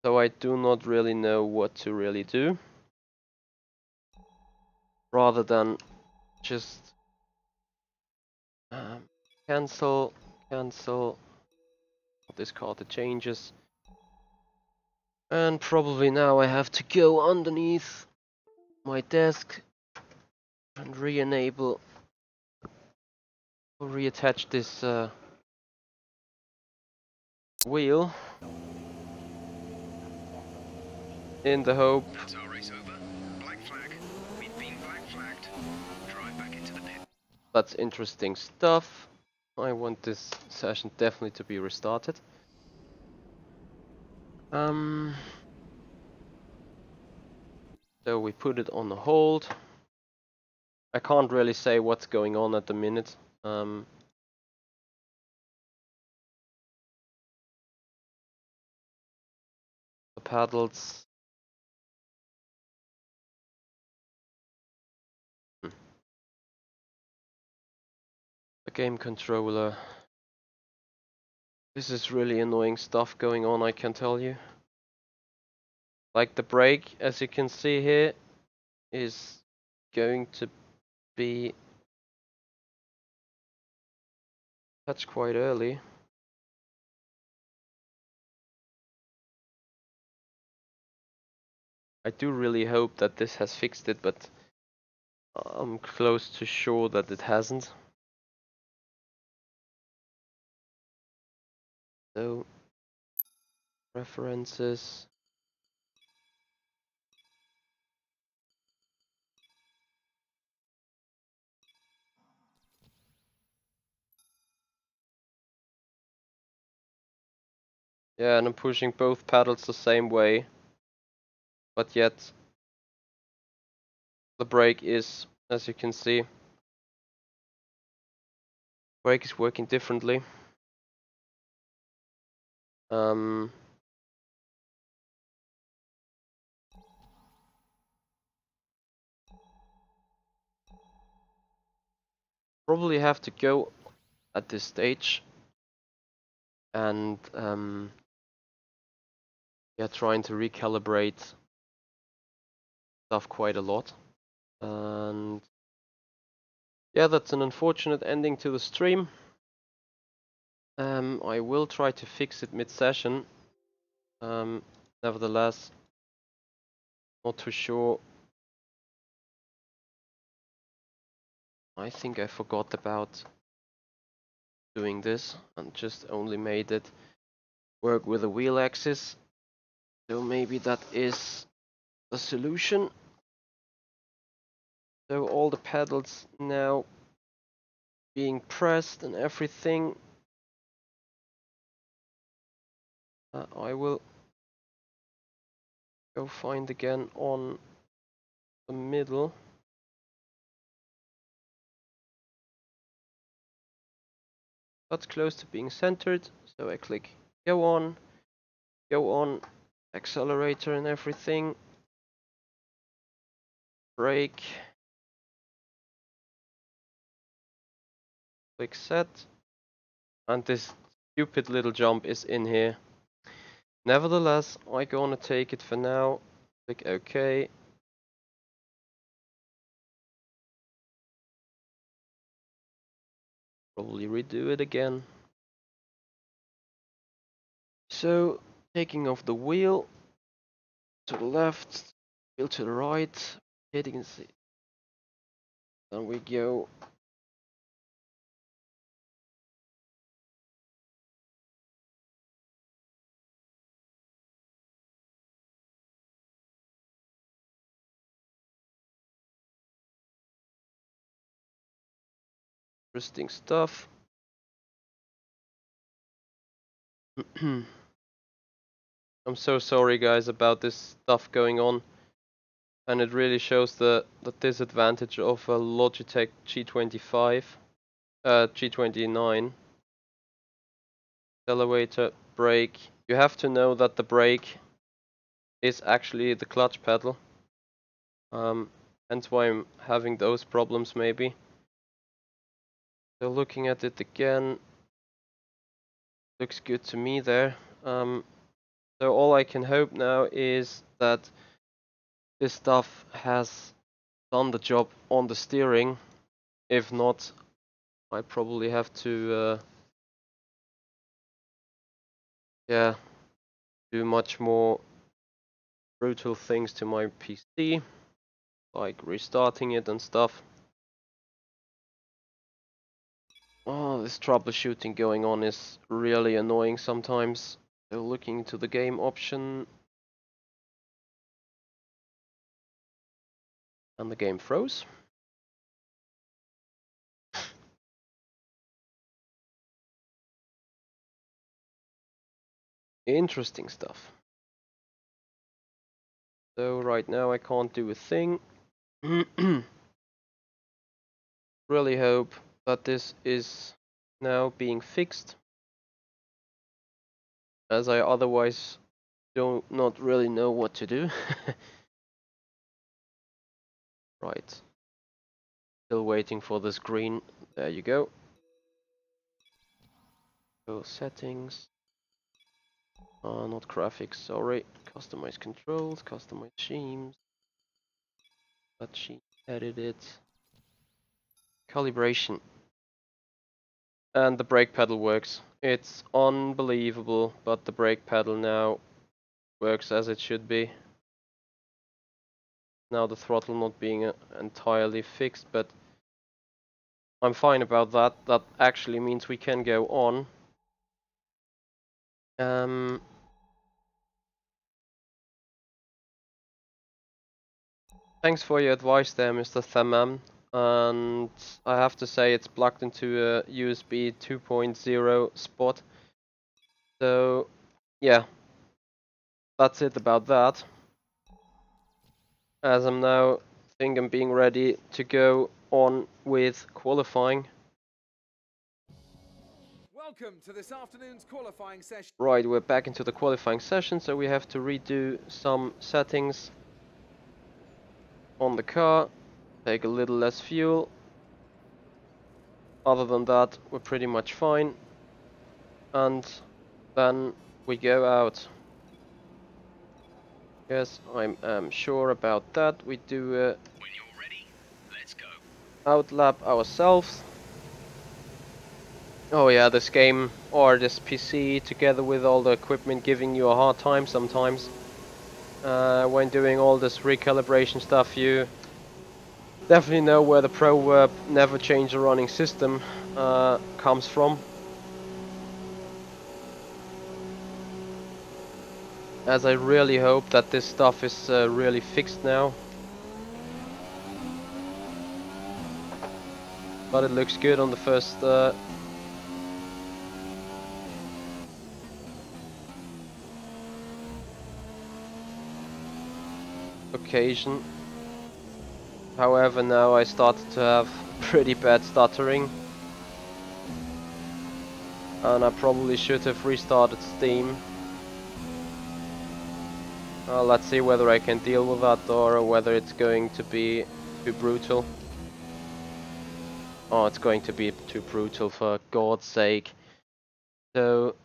so I do not really know what to really do rather than just cancel discard the changes, and probably now I have to go underneath my desk and re-enable or reattach this wheel in the hope. That's our race over. Black flag. We've been black flagged. Drive back into the pit. That's interesting stuff. I want this session definitely to be restarted. So we put it on the hold. I can't really say what's going on at the minute. The paddles. The game controller. This is really annoying stuff going on, I can tell you. Like the brake, as you can see here, is going to be touched quite early. I do really hope that this has fixed it, but I'm close to sure that it hasn't. So, references. Yeah, and I'm pushing both pedals the same way, but yet the brake is, as you can see, brake is working differently. Probably have to go at this stage and yeah, trying to recalibrate stuff quite a lot. And yeah, that's an unfortunate ending to the stream. I will try to fix it mid-session. Nevertheless, not too sure. I think I forgot about doing this and just only made it work with the wheel axis. So maybe that is the solution. So all the pedals now being pressed and everything. I will go find again on the middle. That's close to being centered, so I click go on, accelerator and everything. Brake. Click set. And this stupid little jump is in here. Nevertheless, I'm gonna take it for now. Click OK. Probably redo it again. So, taking off the wheel to the left, wheel to the right, hitting the. Then we go. Interesting stuff. I'm so sorry guys about this stuff going on, and it really shows the disadvantage of a Logitech G25, G29. Accelerator, brake. You have to know that the brake is actually the clutch pedal. Hence why I'm having those problems maybe. So looking at it again, looks good to me there. So all I can hope now is that this stuff has done the job on the steering. If not, I probably have to yeah, do much more brutal things to my PC, like restarting it and stuff. Oh, this troubleshooting going on is really annoying sometimes. So looking into the game option, and the game froze. Interesting stuff. So right now I can't do a thing. Really hope that this is now being fixed, as I otherwise don't not really know what to do. Right. Still waiting for the screen. There you go. Go settings. Not graphics, sorry. Customize controls, customize themes. Let she edit it. Calibration. And the brake pedal works. It's unbelievable, but the brake pedal now works as it should be. Now the throttle not being entirely fixed, but I'm fine about that. That actually means we can go on. Thanks for your advice there, Mr. Thamam. And I have to say it's plugged into a USB 2.0 spot. So, yeah. That's it about that. As I'm now being ready to go on with qualifying. Welcome to this afternoon's qualifying session. Right, we're back into the qualifying session, so we have to redo some settings on the car, take a little less fuel. Other than that, we're pretty much fine. And then we go out. Yes, I'm sure about that. We do When you're ready, let's go. outlap ourselves. Oh yeah, this game or this PC together with all the equipment giving you a hard time sometimes. When doing all this recalibration stuff, you definitely know where the proverb "never change a running system" comes from. As I really hope that this stuff is really fixed now. But it looks good on the first occasion. However, now I started to have pretty bad stuttering. And I probably should have restarted Steam. Let's see whether I can deal with that or whether it's going to be too brutal. Oh, it's going to be too brutal, for God's sake. So,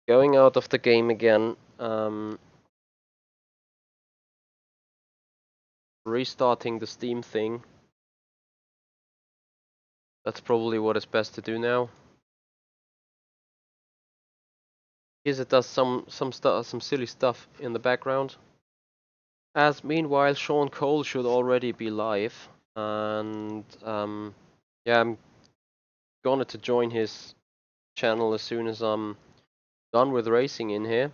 going out of the game again, restarting the Steam thing. That's probably what is best to do now. Because it does some silly stuff in the background. As meanwhile, Sean Cole should already be live, and yeah, I'm gonna to join his channel as soon as I'm done with racing in here.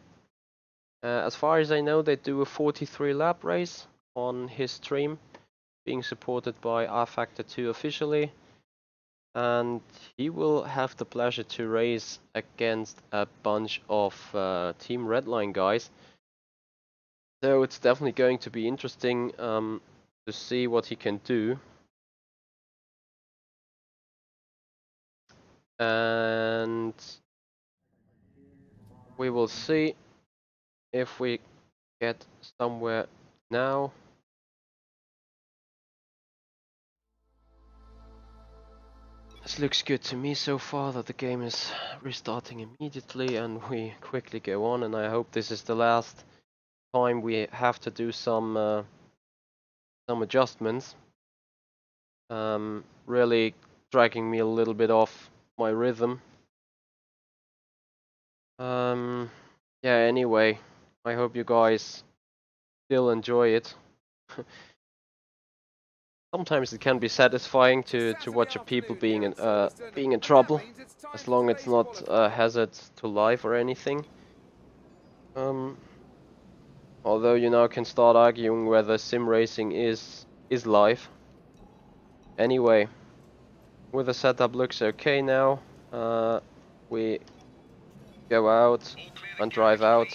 As far as I know, they do a 43 lap race on his stream, being supported by rFactor 2 officially, and he will have the pleasure to race against a bunch of Team Redline guys. So it's definitely going to be interesting to see what he can do. And we will see if we get somewhere now. This looks good to me so far, that the game is restarting immediately and we quickly go on, and I hope this is the last time we have to do some adjustments. Really dragging me a little bit off my rhythm. Yeah, anyway, I hope you guys still enjoy it. Sometimes it can be satisfying to watch people being in trouble, as long as it's not a hazard to life or anything. Although you now can start arguing whether sim racing is live. Anyway, with the setup looks okay now. We go out and drive out,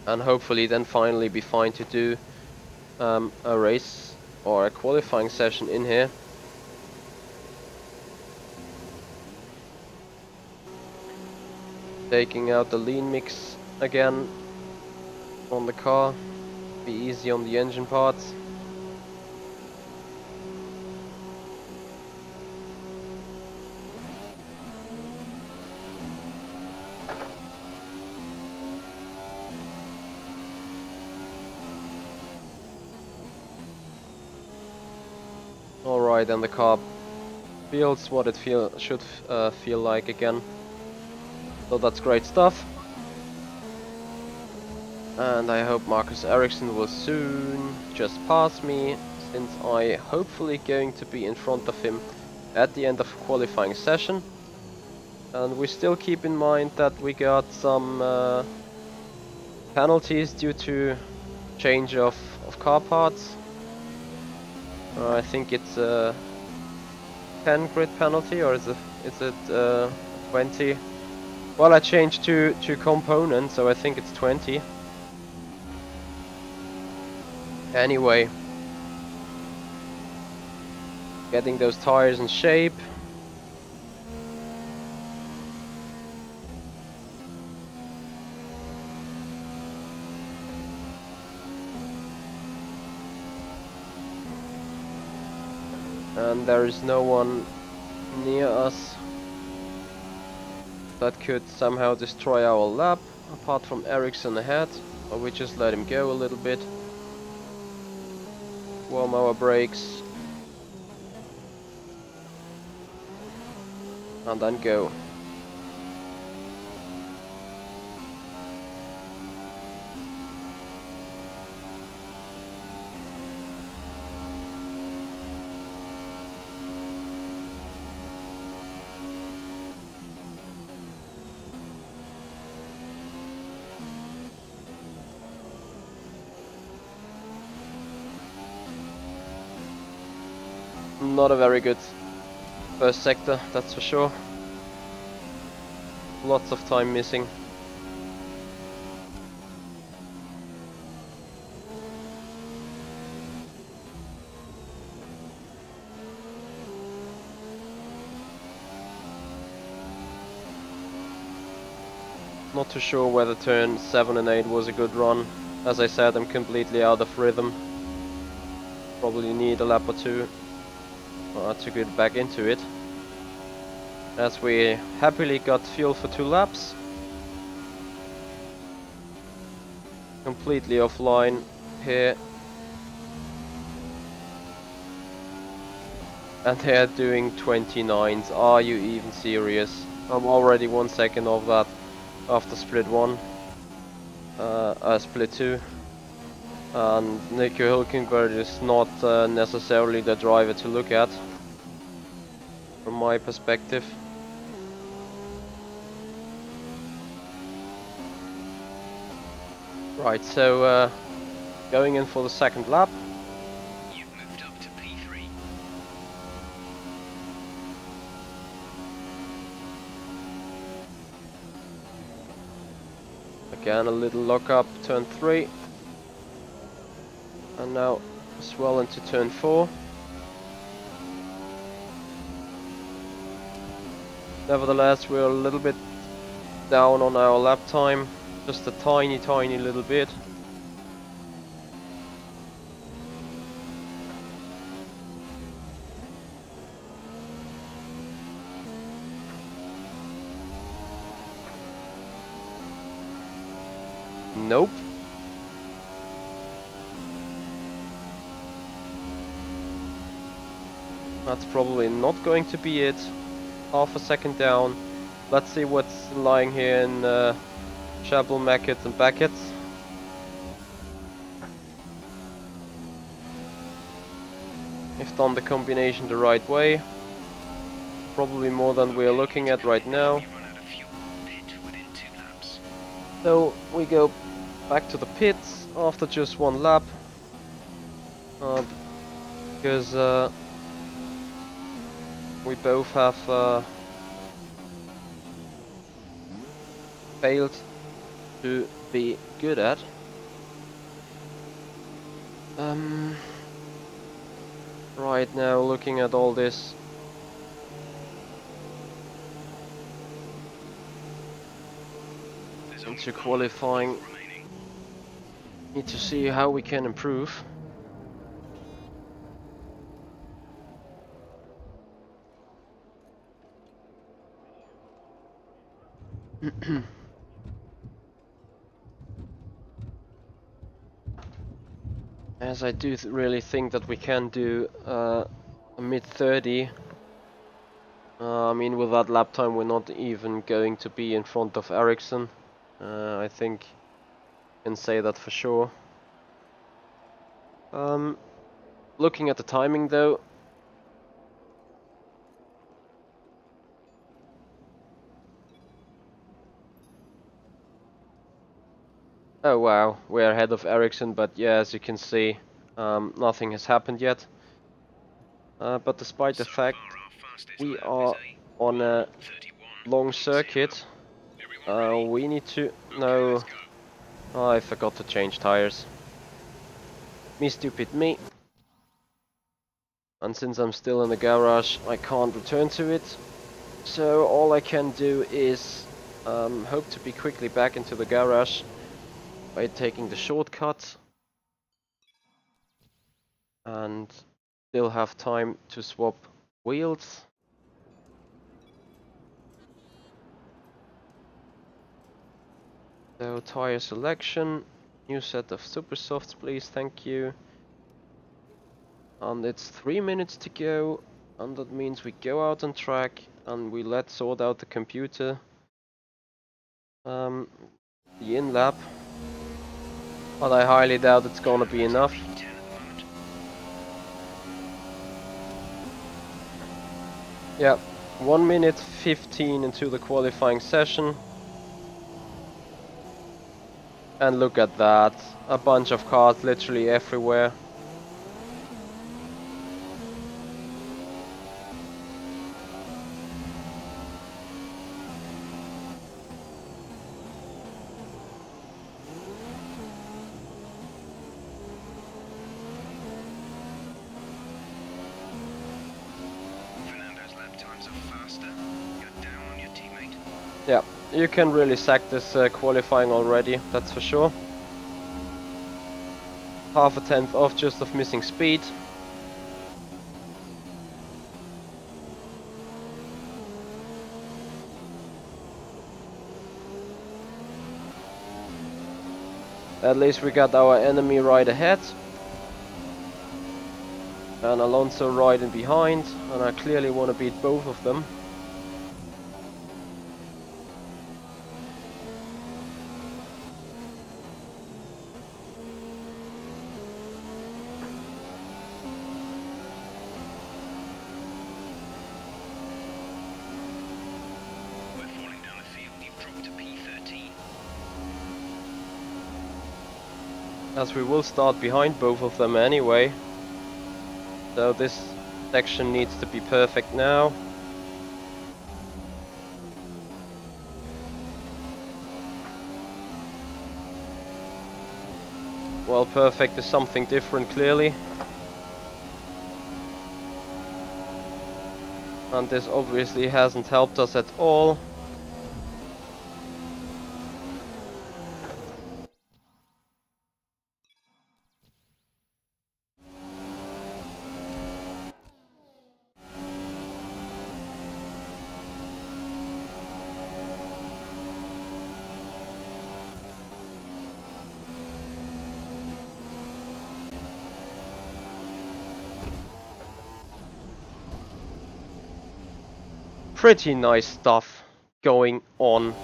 and hopefully then finally be fine to do a race or a qualifying session in here. Taking out the lean mix again on the car, be easy on the engine parts. Alright, and the car feels what it should feel like again. So that's great stuff. And I hope Marcus Ericsson will soon just pass me, since I hopefully going to be in front of him at the end of qualifying session. And we still keep in mind that we got some penalties due to change of car parts. I think it's a 10 grid penalty, or is it 20? Well, I changed two components, so I think it's 20. Anyway, getting those tires in shape. And there is no one near us that could somehow destroy our lap, apart from Ericsson ahead, or we just let him go a little bit. Warm our brakes. And then go. Not a very good first sector, that's for sure. Lots of time missing. Not too sure whether turn 7 and 8 was a good run. As I said, I'm completely out of rhythm. Probably need a lap or two to get back into it. as we happily got fuel for 2 laps. Completely offline here. And they're doing 29s. Are you even serious? I'm already 1 second off that after split 1. Split 2. And Nico Hülkenberg is not necessarily the driver to look at, from my perspective. Right, so going in for the second lap. You've moved up to P3. Again, a little lock up, turn 3. And now as well into turn 4. Nevertheless, we're a little bit down on our lap time. Just a tiny little bit. Nope. That's probably not going to be it. Half a second down. Let's see what's lying here in Chabot, Mackett and Beckett. If done the combination the right way. Probably more than we're looking at right now. You run out of fuel. Pit within 2 laps. So we go back to the pits after just 1 lap. Because we both have failed to be good at. Right now, looking at all this, into qualifying, need to see how we can improve. As I do really think that we can do a mid-30. I mean, with that lap time we're not even going to be in front of Ericsson. I think I can say that for sure. Looking at the timing though, oh wow, we're ahead of Ericsson, but yeah, as you can see, nothing has happened yet. But despite the fact we are on a long circuit, we need to know... Oh, I forgot to change tires. Me stupid me. And since I'm still in the garage, I can't return to it. So all I can do is hope to be quickly back into the garage by taking the shortcut. And still have time to swap wheels. So tire selection, new set of super softs please, thank you. And it's 3 minutes to go, and that means we go out on track and we let's sort out the computer. The in lap, but I highly doubt it's gonna be enough. Yeah, 1 minute 15 into the qualifying session. And look at that, a bunch of cars literally everywhere. Fernando's lap times are faster. You're down on your teammate. Yeah, you can really sack this qualifying already, that's for sure. Half a tenth off just of missing speed. At least we got our enemy right ahead. And Alonso right in behind, and I clearly want to beat both of them. We're falling down the field. You've dropped to P13. As we will start behind both of them anyway. So this section needs to be perfect now. Well, perfect is something different clearly. And this obviously hasn't helped us at all. Pretty nice stuff going on.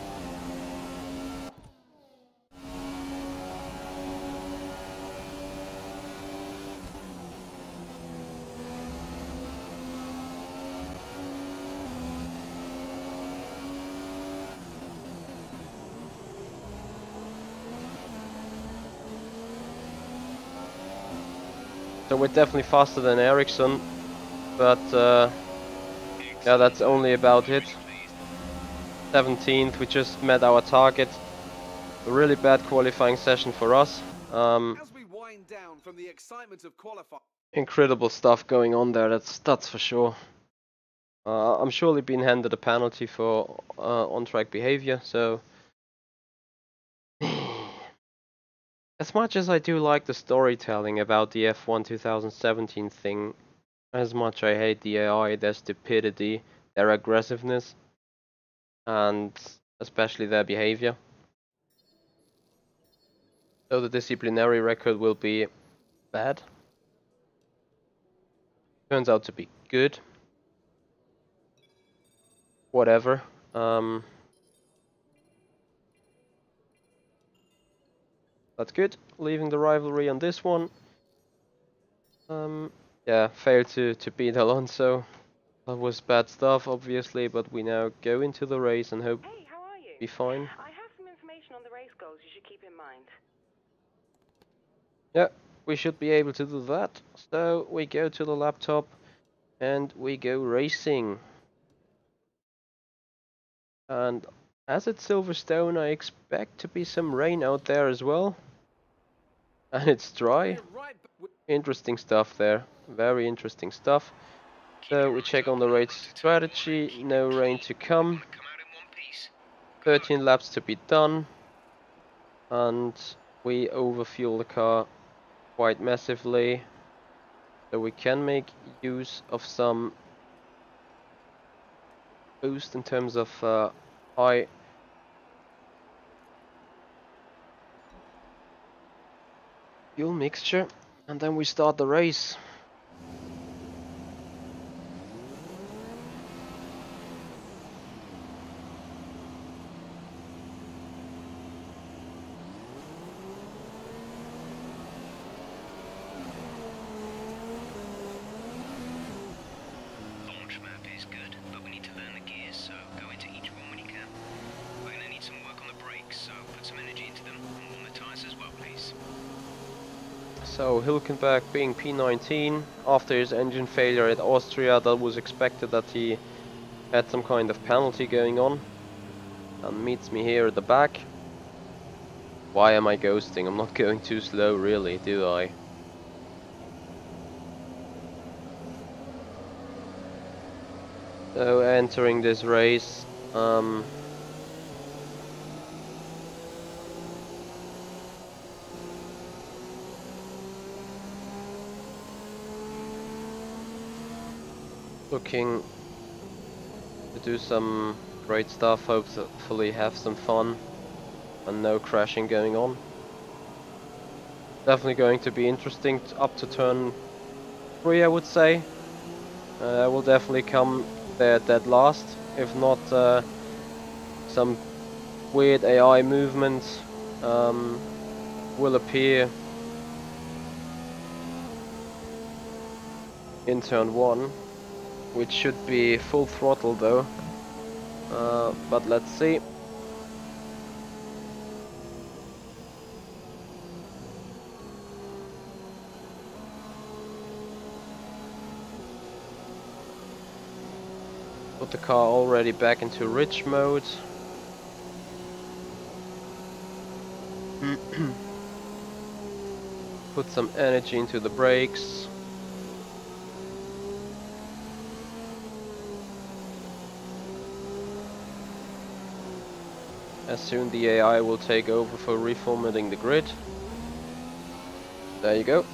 So we're definitely faster than Ericsson, but yeah, that's only about it. 17th, we just met our target. A really bad qualifying session for us. As we wind down from the excitement of qualifying. Incredible stuff going on there, that's for sure. I'm surely being handed a penalty for on-track behavior, so... As much as I do like the storytelling about the F1 2017 thing, as much I hate the AI, their stupidity, their aggressiveness, and especially their behavior. So the disciplinary record will be bad. Turns out to be good. Whatever. That's good. Leaving the rivalry on this one. Yeah, failed to beat Alonso. That was bad stuff, obviously, but we now go into the race and hope Hey, how are you? be fine. I have some information on the race goals you should keep in mind. Yeah, we should be able to do that. So we go to the laptop and we go racing. And as it's Silverstone, I expect to be some rain out there as well. And it's dry. Interesting stuff there. Very interesting stuff. So we check on the race strategy. No rain to come. 13 laps to be done. And we overfuel the car quite massively. So we can make use of some boost in terms of high fuel mixture, and then we start the race. Launch map is good, but we need to learn the gears, so go into each one when you can. We're going to need some work on the brakes, so put some energy into them and warm the tyres as well, please. So Hülkenberg being P19 after his engine failure at Austria, that was expected that he had some kind of penalty going on, and meets me here at the back. Why am I ghosting? I'm not going too slow really, do I? So entering this race, looking to do some great stuff, hopefully have some fun and no crashing going on. Definitely going to be interesting up to turn 3, I would say. Will definitely come there dead last, if not some weird AI movements will appear in turn 1, which should be full throttle though, but let's see. Put the car already back into rich mode. Put some energy into the brakes. As soon the AI will take over for reformatting the grid. There you go.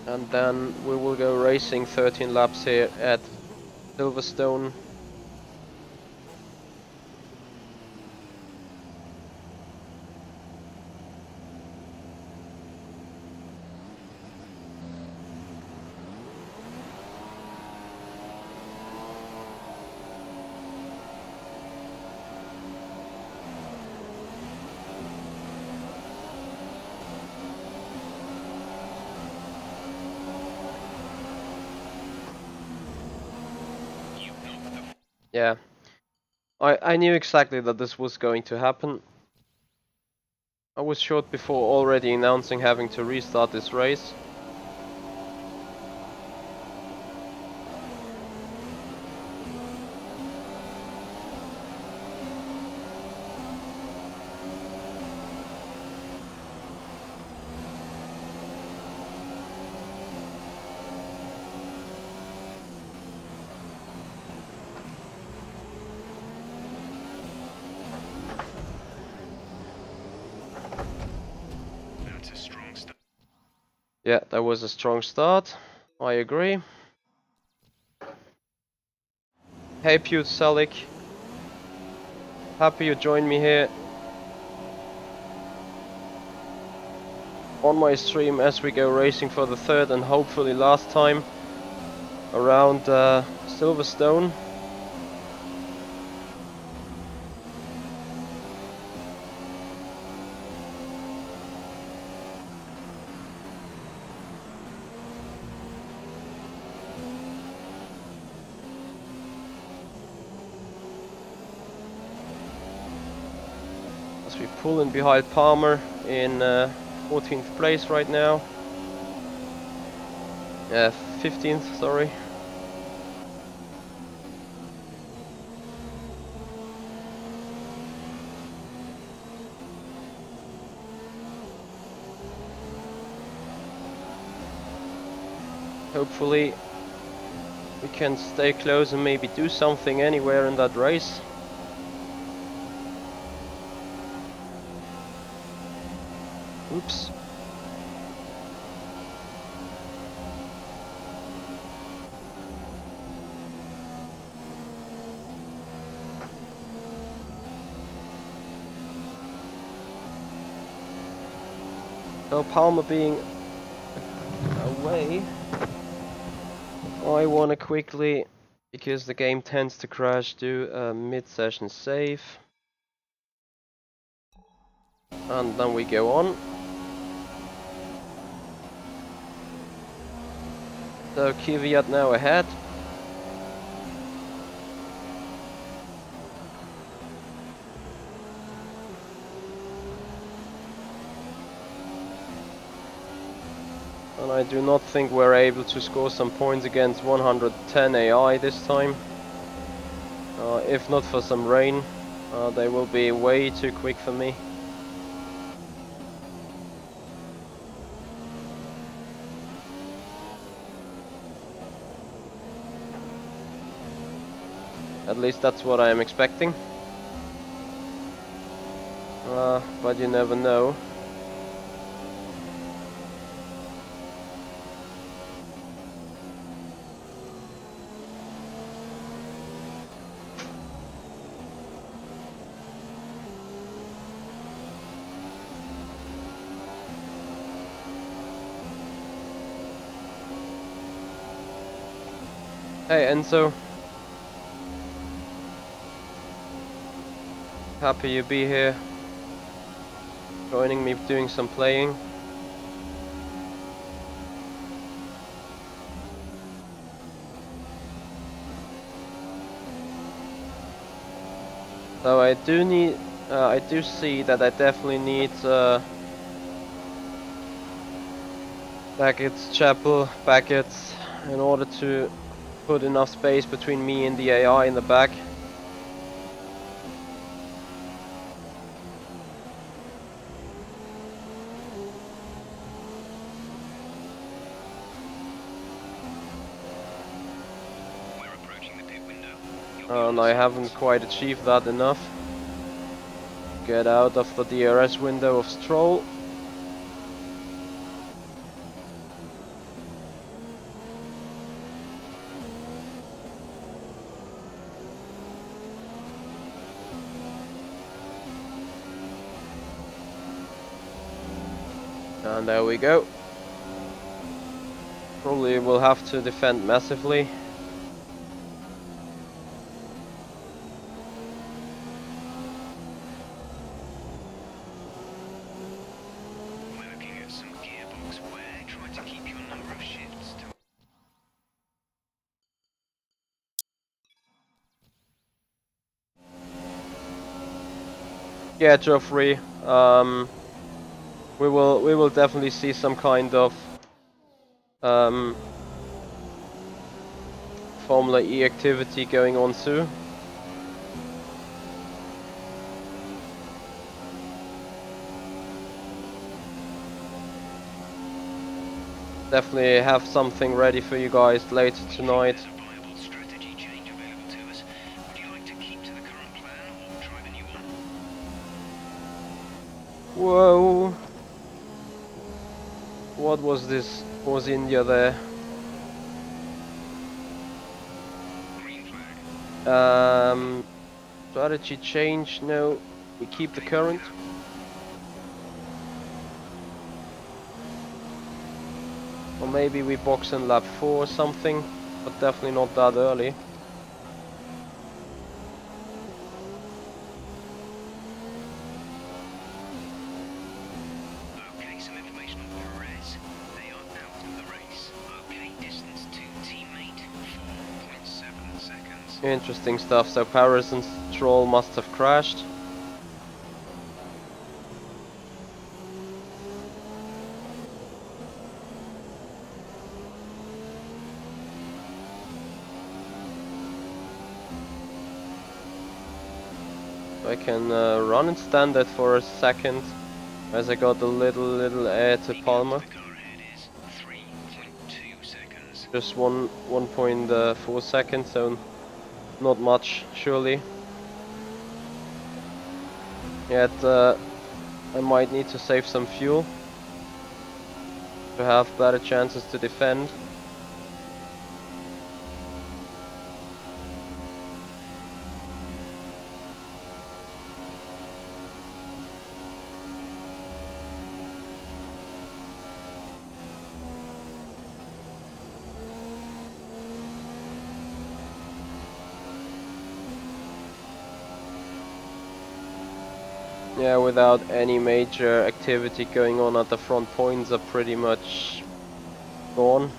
And then we will go racing 13 laps here at Silverstone. Yeah, I knew exactly that this was going to happen. I was short before already announcing having to restart this race. That's a strong start. Yeah, that was a strong start. I agree. Hey Pute Salik. Happy you joined me here on my stream as we go racing for the third and hopefully last time around Silverstone. As we pull in behind Palmer in 14th place right now. 15th, sorry. Hopefully we can stay close and maybe do something anywhere in that race. Oops. So Palmer being away, I want to quickly, because the game tends to crash, do a mid-session save. And then we go on. So Kvyat now ahead. And I do not think we're able to score some points against 110 AI this time. If not for some rain, they will be way too quick for me. At least that's what I am expecting. But you never know. Hey Enzo. Happy you be here. Joining me doing some playing. So I do see that I definitely need Beckett's chapel Beckett's in order to put enough space between me and the AI in the back. And I haven't quite achieved that enough. Get out of the DRS window of Stroll. And there we go. Probably will have to defend massively. Yeah, Geoffrey. We will definitely see some kind of Formula E activity going on soon. Definitely have something ready for you guys later tonight. Whoa! What was this? Was India there? Strategy change? No, we keep the current. Or maybe we box in lap 4 or something, but definitely not that early. Okay, some information on Perez. They are out of the race. Okay, distance to teammate 4.7 seconds. Interesting stuff. So Paris and Stroll must have crashed. I can run in standard for a second, as I got a little air to Palmer. Just 1.4 seconds, so not much, surely. Yet I might need to save some fuel to have better chances to defend. Yeah, without any major activity going on at the front, points are pretty much gone.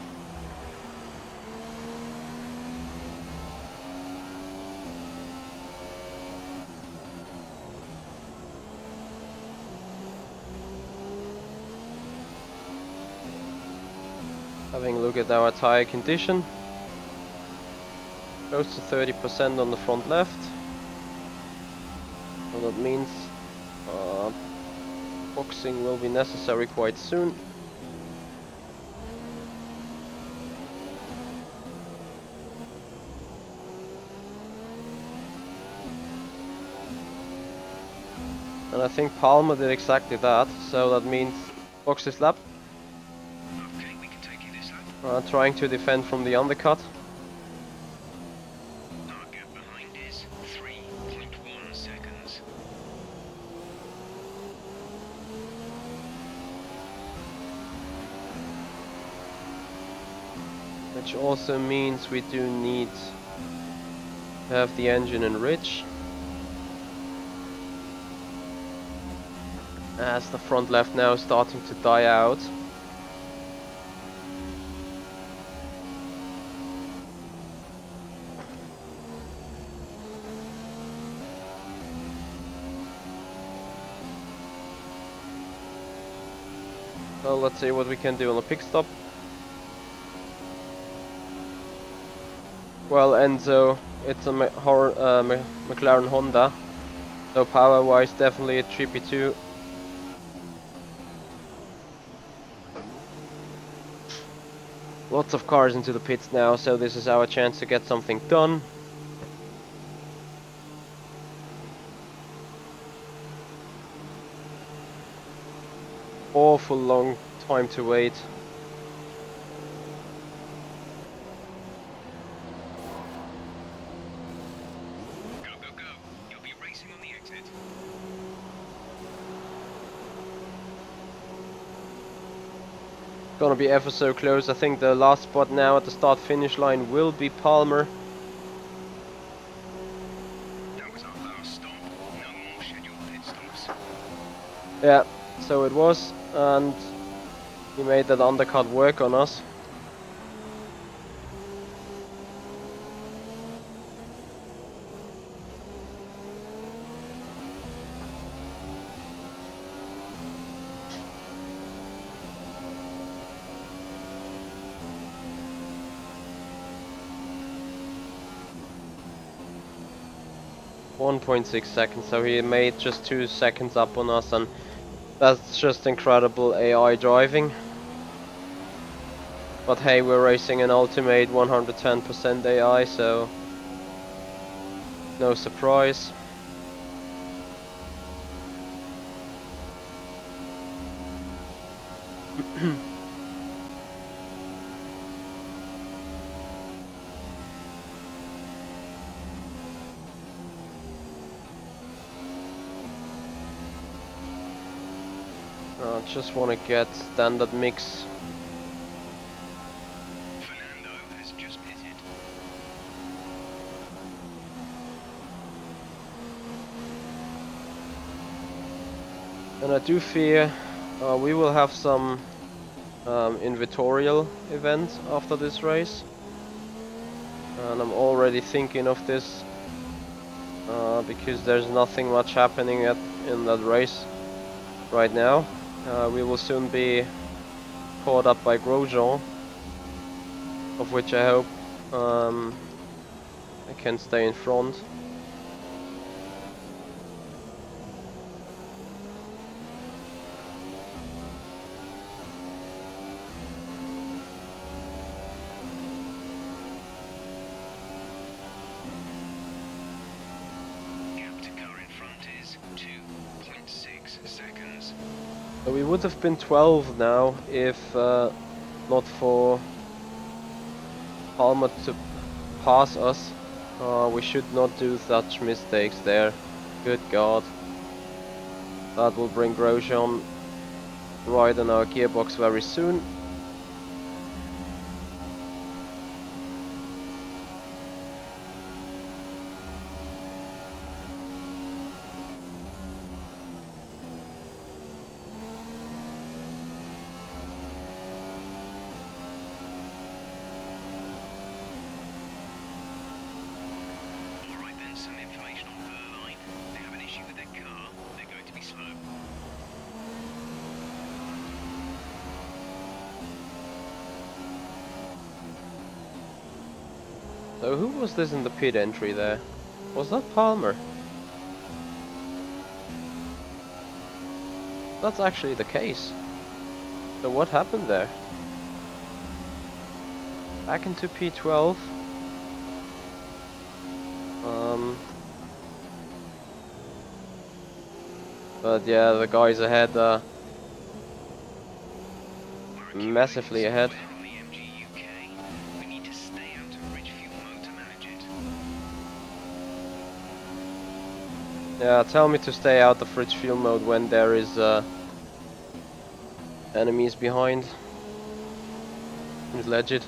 Having a look at our tire condition, close to 30% on the front left. So that means boxing will be necessary quite soon. And I think Palmer did exactly that, so that means box this lap. Okay, we can take you this lap. Trying to defend from the undercut. Our gap behind is 3.1 seconds. which also means we do need to have the engine in rich, as the front left now is starting to die out. So let's see what we can do on a pit stop. Well, Enzo, it's a McLaren-Honda, so power-wise definitely a 3P2. Lots of cars into the pits now, so this is our chance to get something done. Awful long time to wait. Go, go, go. You'll be racing on the exit. Gonna be ever so close. I think the last spot now at the start finish line will be Palmer. That was our last stop. No more scheduled pit stops. Yeah, so it was, and he made that undercut work on us. .6 seconds, so he made just 2 seconds up on us, and that's just incredible AI driving. But hey, we're racing an ultimate 110% AI, so no surprise. I just want to get standard mix. Fernando has just pitted. And I do fear we will have some inventorial event after this race. And I'm already thinking of this because there's nothing much happening in that race right now. We will soon be caught up by Grosjean, of which I hope I can stay in front. Gap to car in front is 2.6 seconds. So we would have been 12 now if not for Palmer to pass us. We should not do such mistakes there. Good God. That will bring Grosjean right on our gearbox very soon. Alright then, some information on Berline. They have an issue with their car. They're going to be slow. So who was this in the pit entry there? Was that Palmer? That's actually the case. So what happened there? Back into P12. But yeah, the guys ahead massively ahead. On the MG UK, we need to stay out of rich fuel mode to manage it. Yeah, tell me to stay out of rich fuel mode when there is enemies behind. It's legit.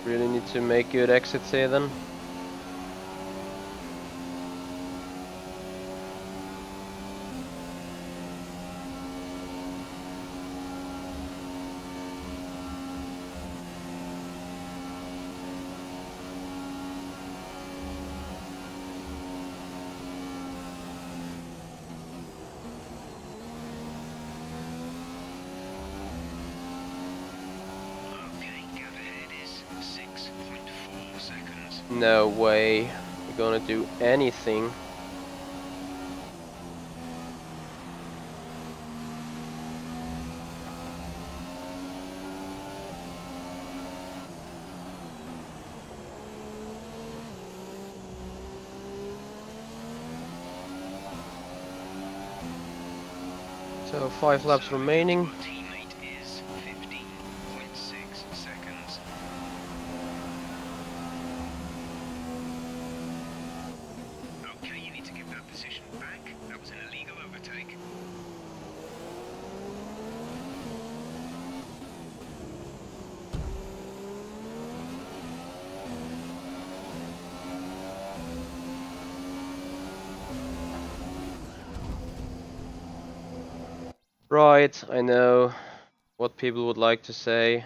Really need to make good exits here then. Okay, gap ahead is 6.4 seconds. No way we're gonna do anything. So 5 laps remaining. Our teammate is 15.6 seconds. Okay, you need to give that position back. That was an illegal overtake. Right, I know what people would like to say.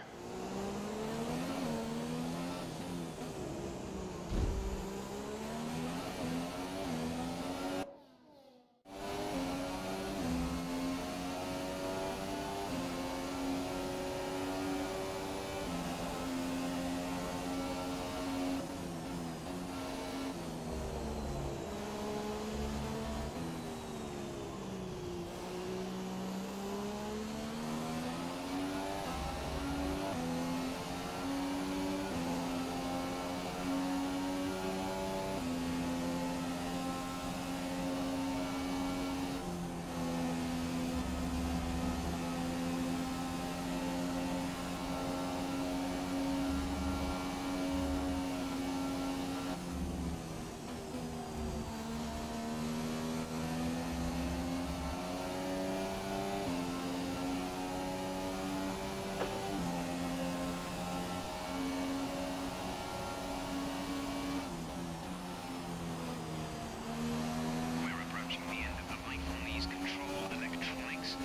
We're approaching the end of the life on these control electronics.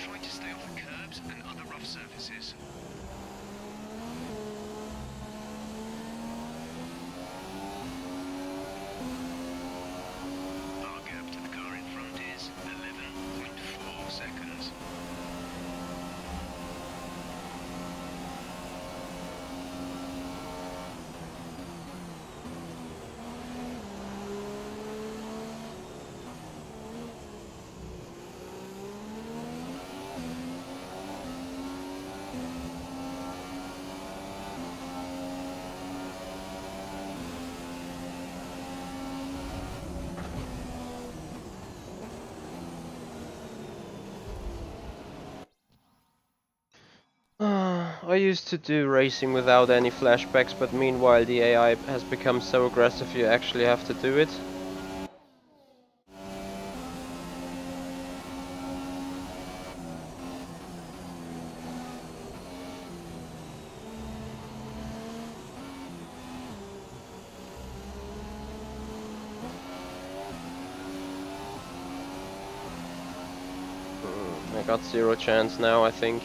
Try to stay off the curbs and other rough surfaces. Our gap to the car in front is 11.4 seconds. I used to do racing without any flashbacks, but meanwhile the AI has become so aggressive you actually have to do it. I got 0 chance now, I think.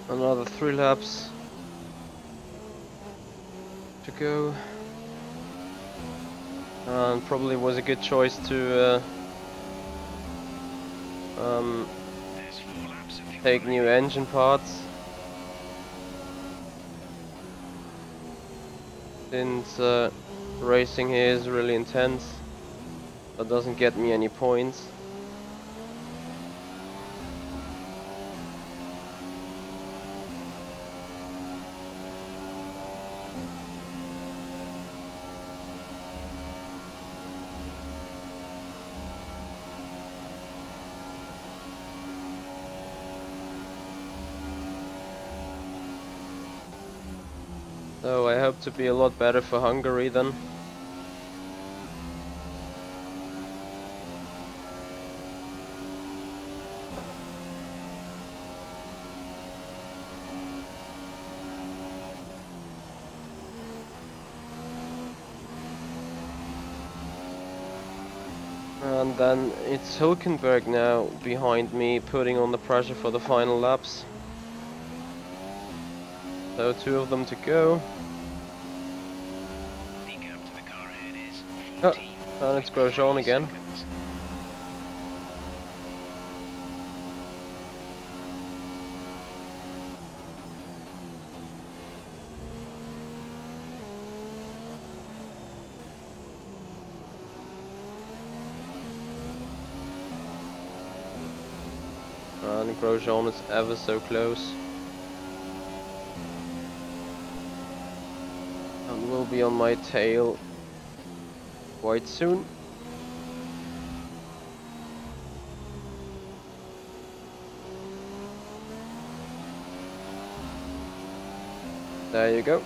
Another 3 laps to go. And probably was a good choice to take new engine parts, since racing here is really intense, but doesn't get me any points. So I hope to be a lot better for Hungary then. And then it's Hülkenberg now behind me, putting on the pressure for the final laps. So 2 of them to go. Oh, and it's Grosjean again. And Grosjean is ever so close. And will be on my tail quite soon. There you go.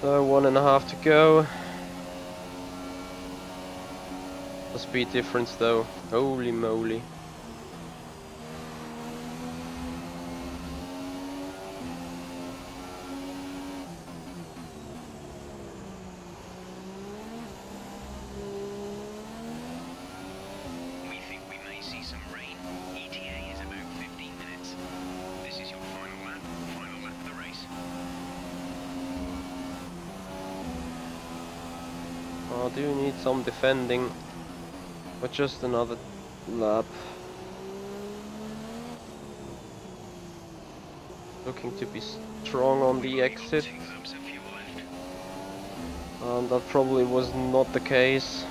So 1.5 to go. The speed difference though, holy moly. We think we may see some rain. ETA is about 15 minutes. This is your final lap of the race. I do need some defending, but just another lap. Looking to be strong on the exit. 2 laps of fuel left. And that probably was not the case.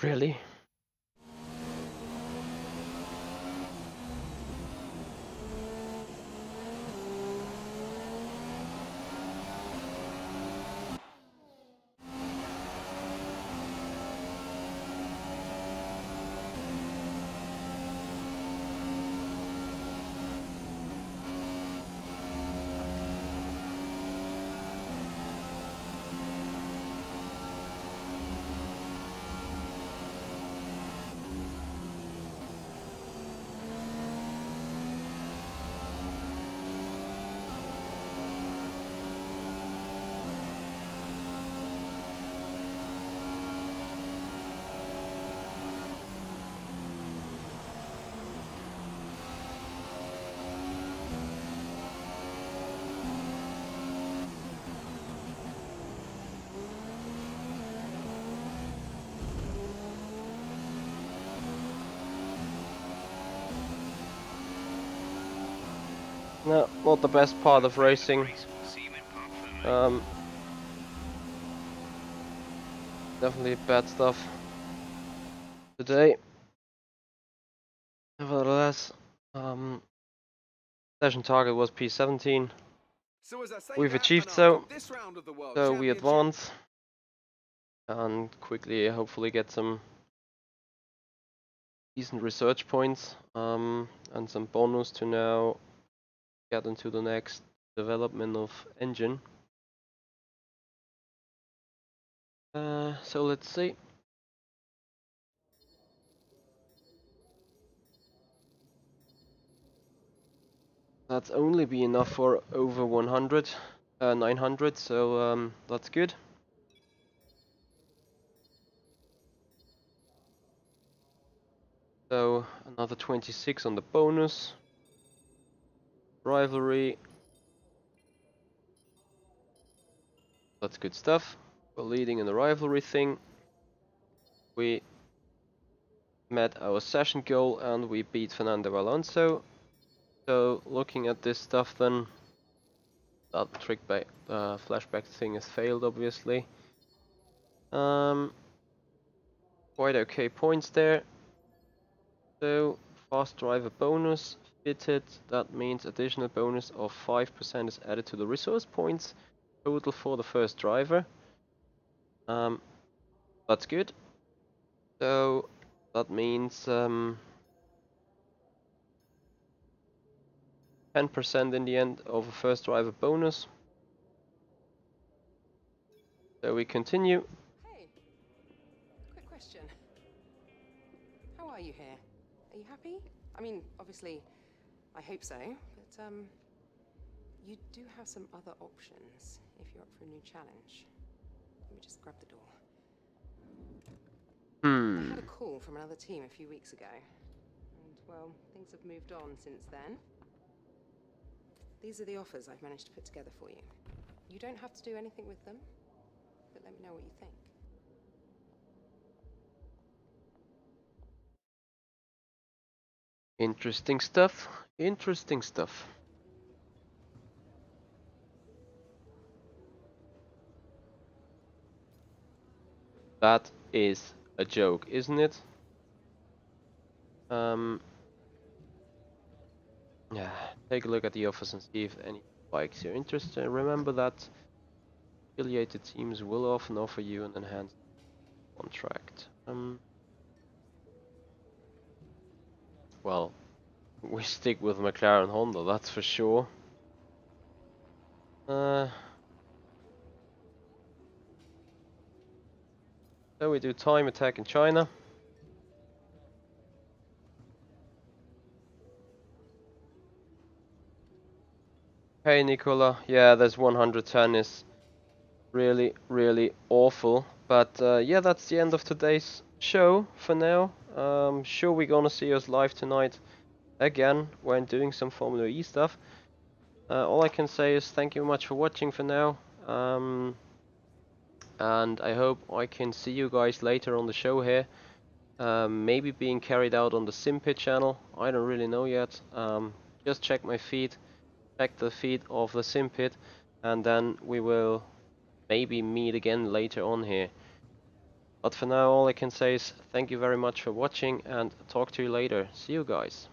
Really? No, not the best part of racing. Definitely bad stuff. today. Nevertheless, session target was P17. So as I say We've that, achieved and so. after this round of the World So we Championship, advance and quickly, hopefully, get some decent research points and some bonus to now get into the next development of engine. So let's see. That's only be enough for over 100, 900, so that's good. So another 26 on the bonus. Rivalry. That's good stuff. We're leading in the rivalry thing. We met our session goal and we beat Fernando Alonso. So looking at this stuff then, that flashback thing has failed obviously. Quite okay points there. So fast driver bonus fitted, that means additional bonus of 5% is added to the resource points total for the first driver. That's good. So that means 10% in the end of a first driver bonus. So we continue. Hey, quick question. How are you here? Are you happy? I mean, obviously, I hope so, but you do have some other options if you're up for a new challenge. Let me just grab the door. I had a call from another team a few weeks ago, and well, things have moved on since then. These are the offers I've managed to put together for you. You don't have to do anything with them, but let me know what you think. Interesting stuff. Interesting stuff. That is a joke, isn't it? Yeah, take a look at the offers and see if any bikes you're interested in. Remember that affiliated teams will often offer you an enhanced contract. Well, we stick with McLaren-Honda, that's for sure. So we do time attack in China. Hey Nicola, yeah, there's 110 is really, really awful. But yeah, that's the end of today's show for now. Sure, we're gonna see us live tonight again when doing some Formula E stuff. All I can say is thank you much for watching for now. And I hope I can see you guys later on the show here. Maybe being carried out on the Simpit channel. I don't really know yet. Just check my feed. Check the feed of the Simpit, and then we will maybe meet again later on here. But for now, all I can say is thank you very much for watching and talk to you later. See you guys.